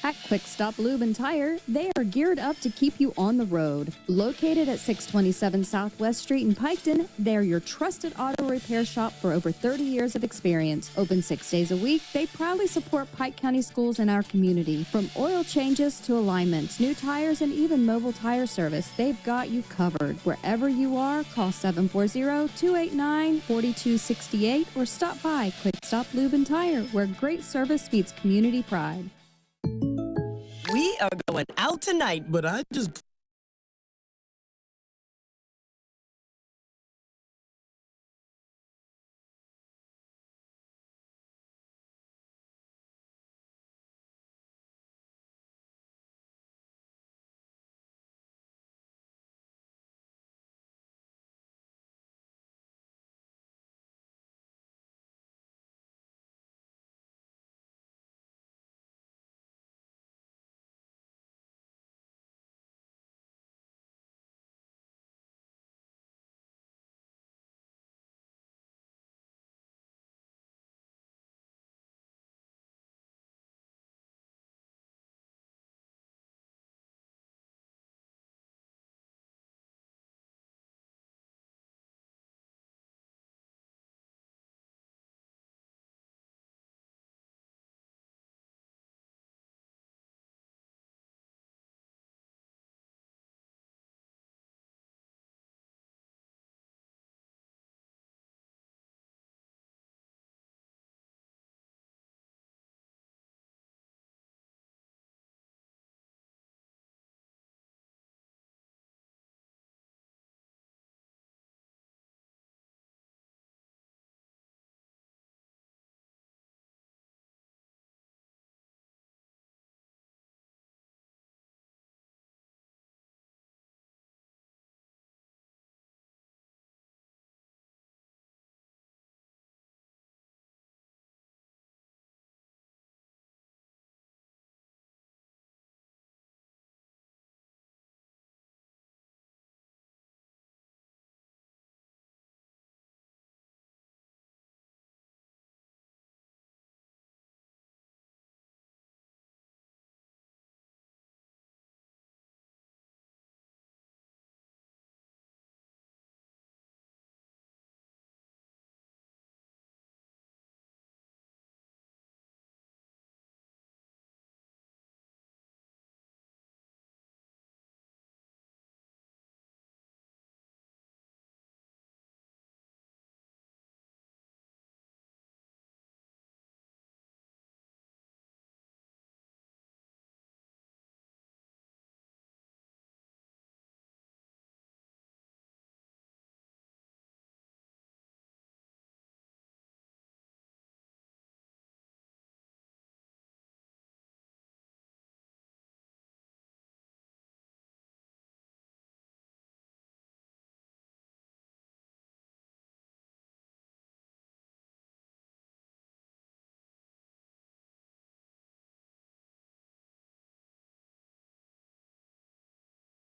S9: At Quick Stop Lube and Tire, they are geared up to keep you on the road. Located at 627 Southwest Street in Piketon, they're your trusted auto repair shop for over 30 years of experience. Open 6 days a week, they proudly support Pike County schools in our community. From oil changes to alignments, new tires, and even mobile tire service, they've got you covered. Wherever you are, call 740-289-4268 or stop by Quick Stop Lube and Tire, where great service meets community pride.
S5: We are going out tonight.
S6: But I just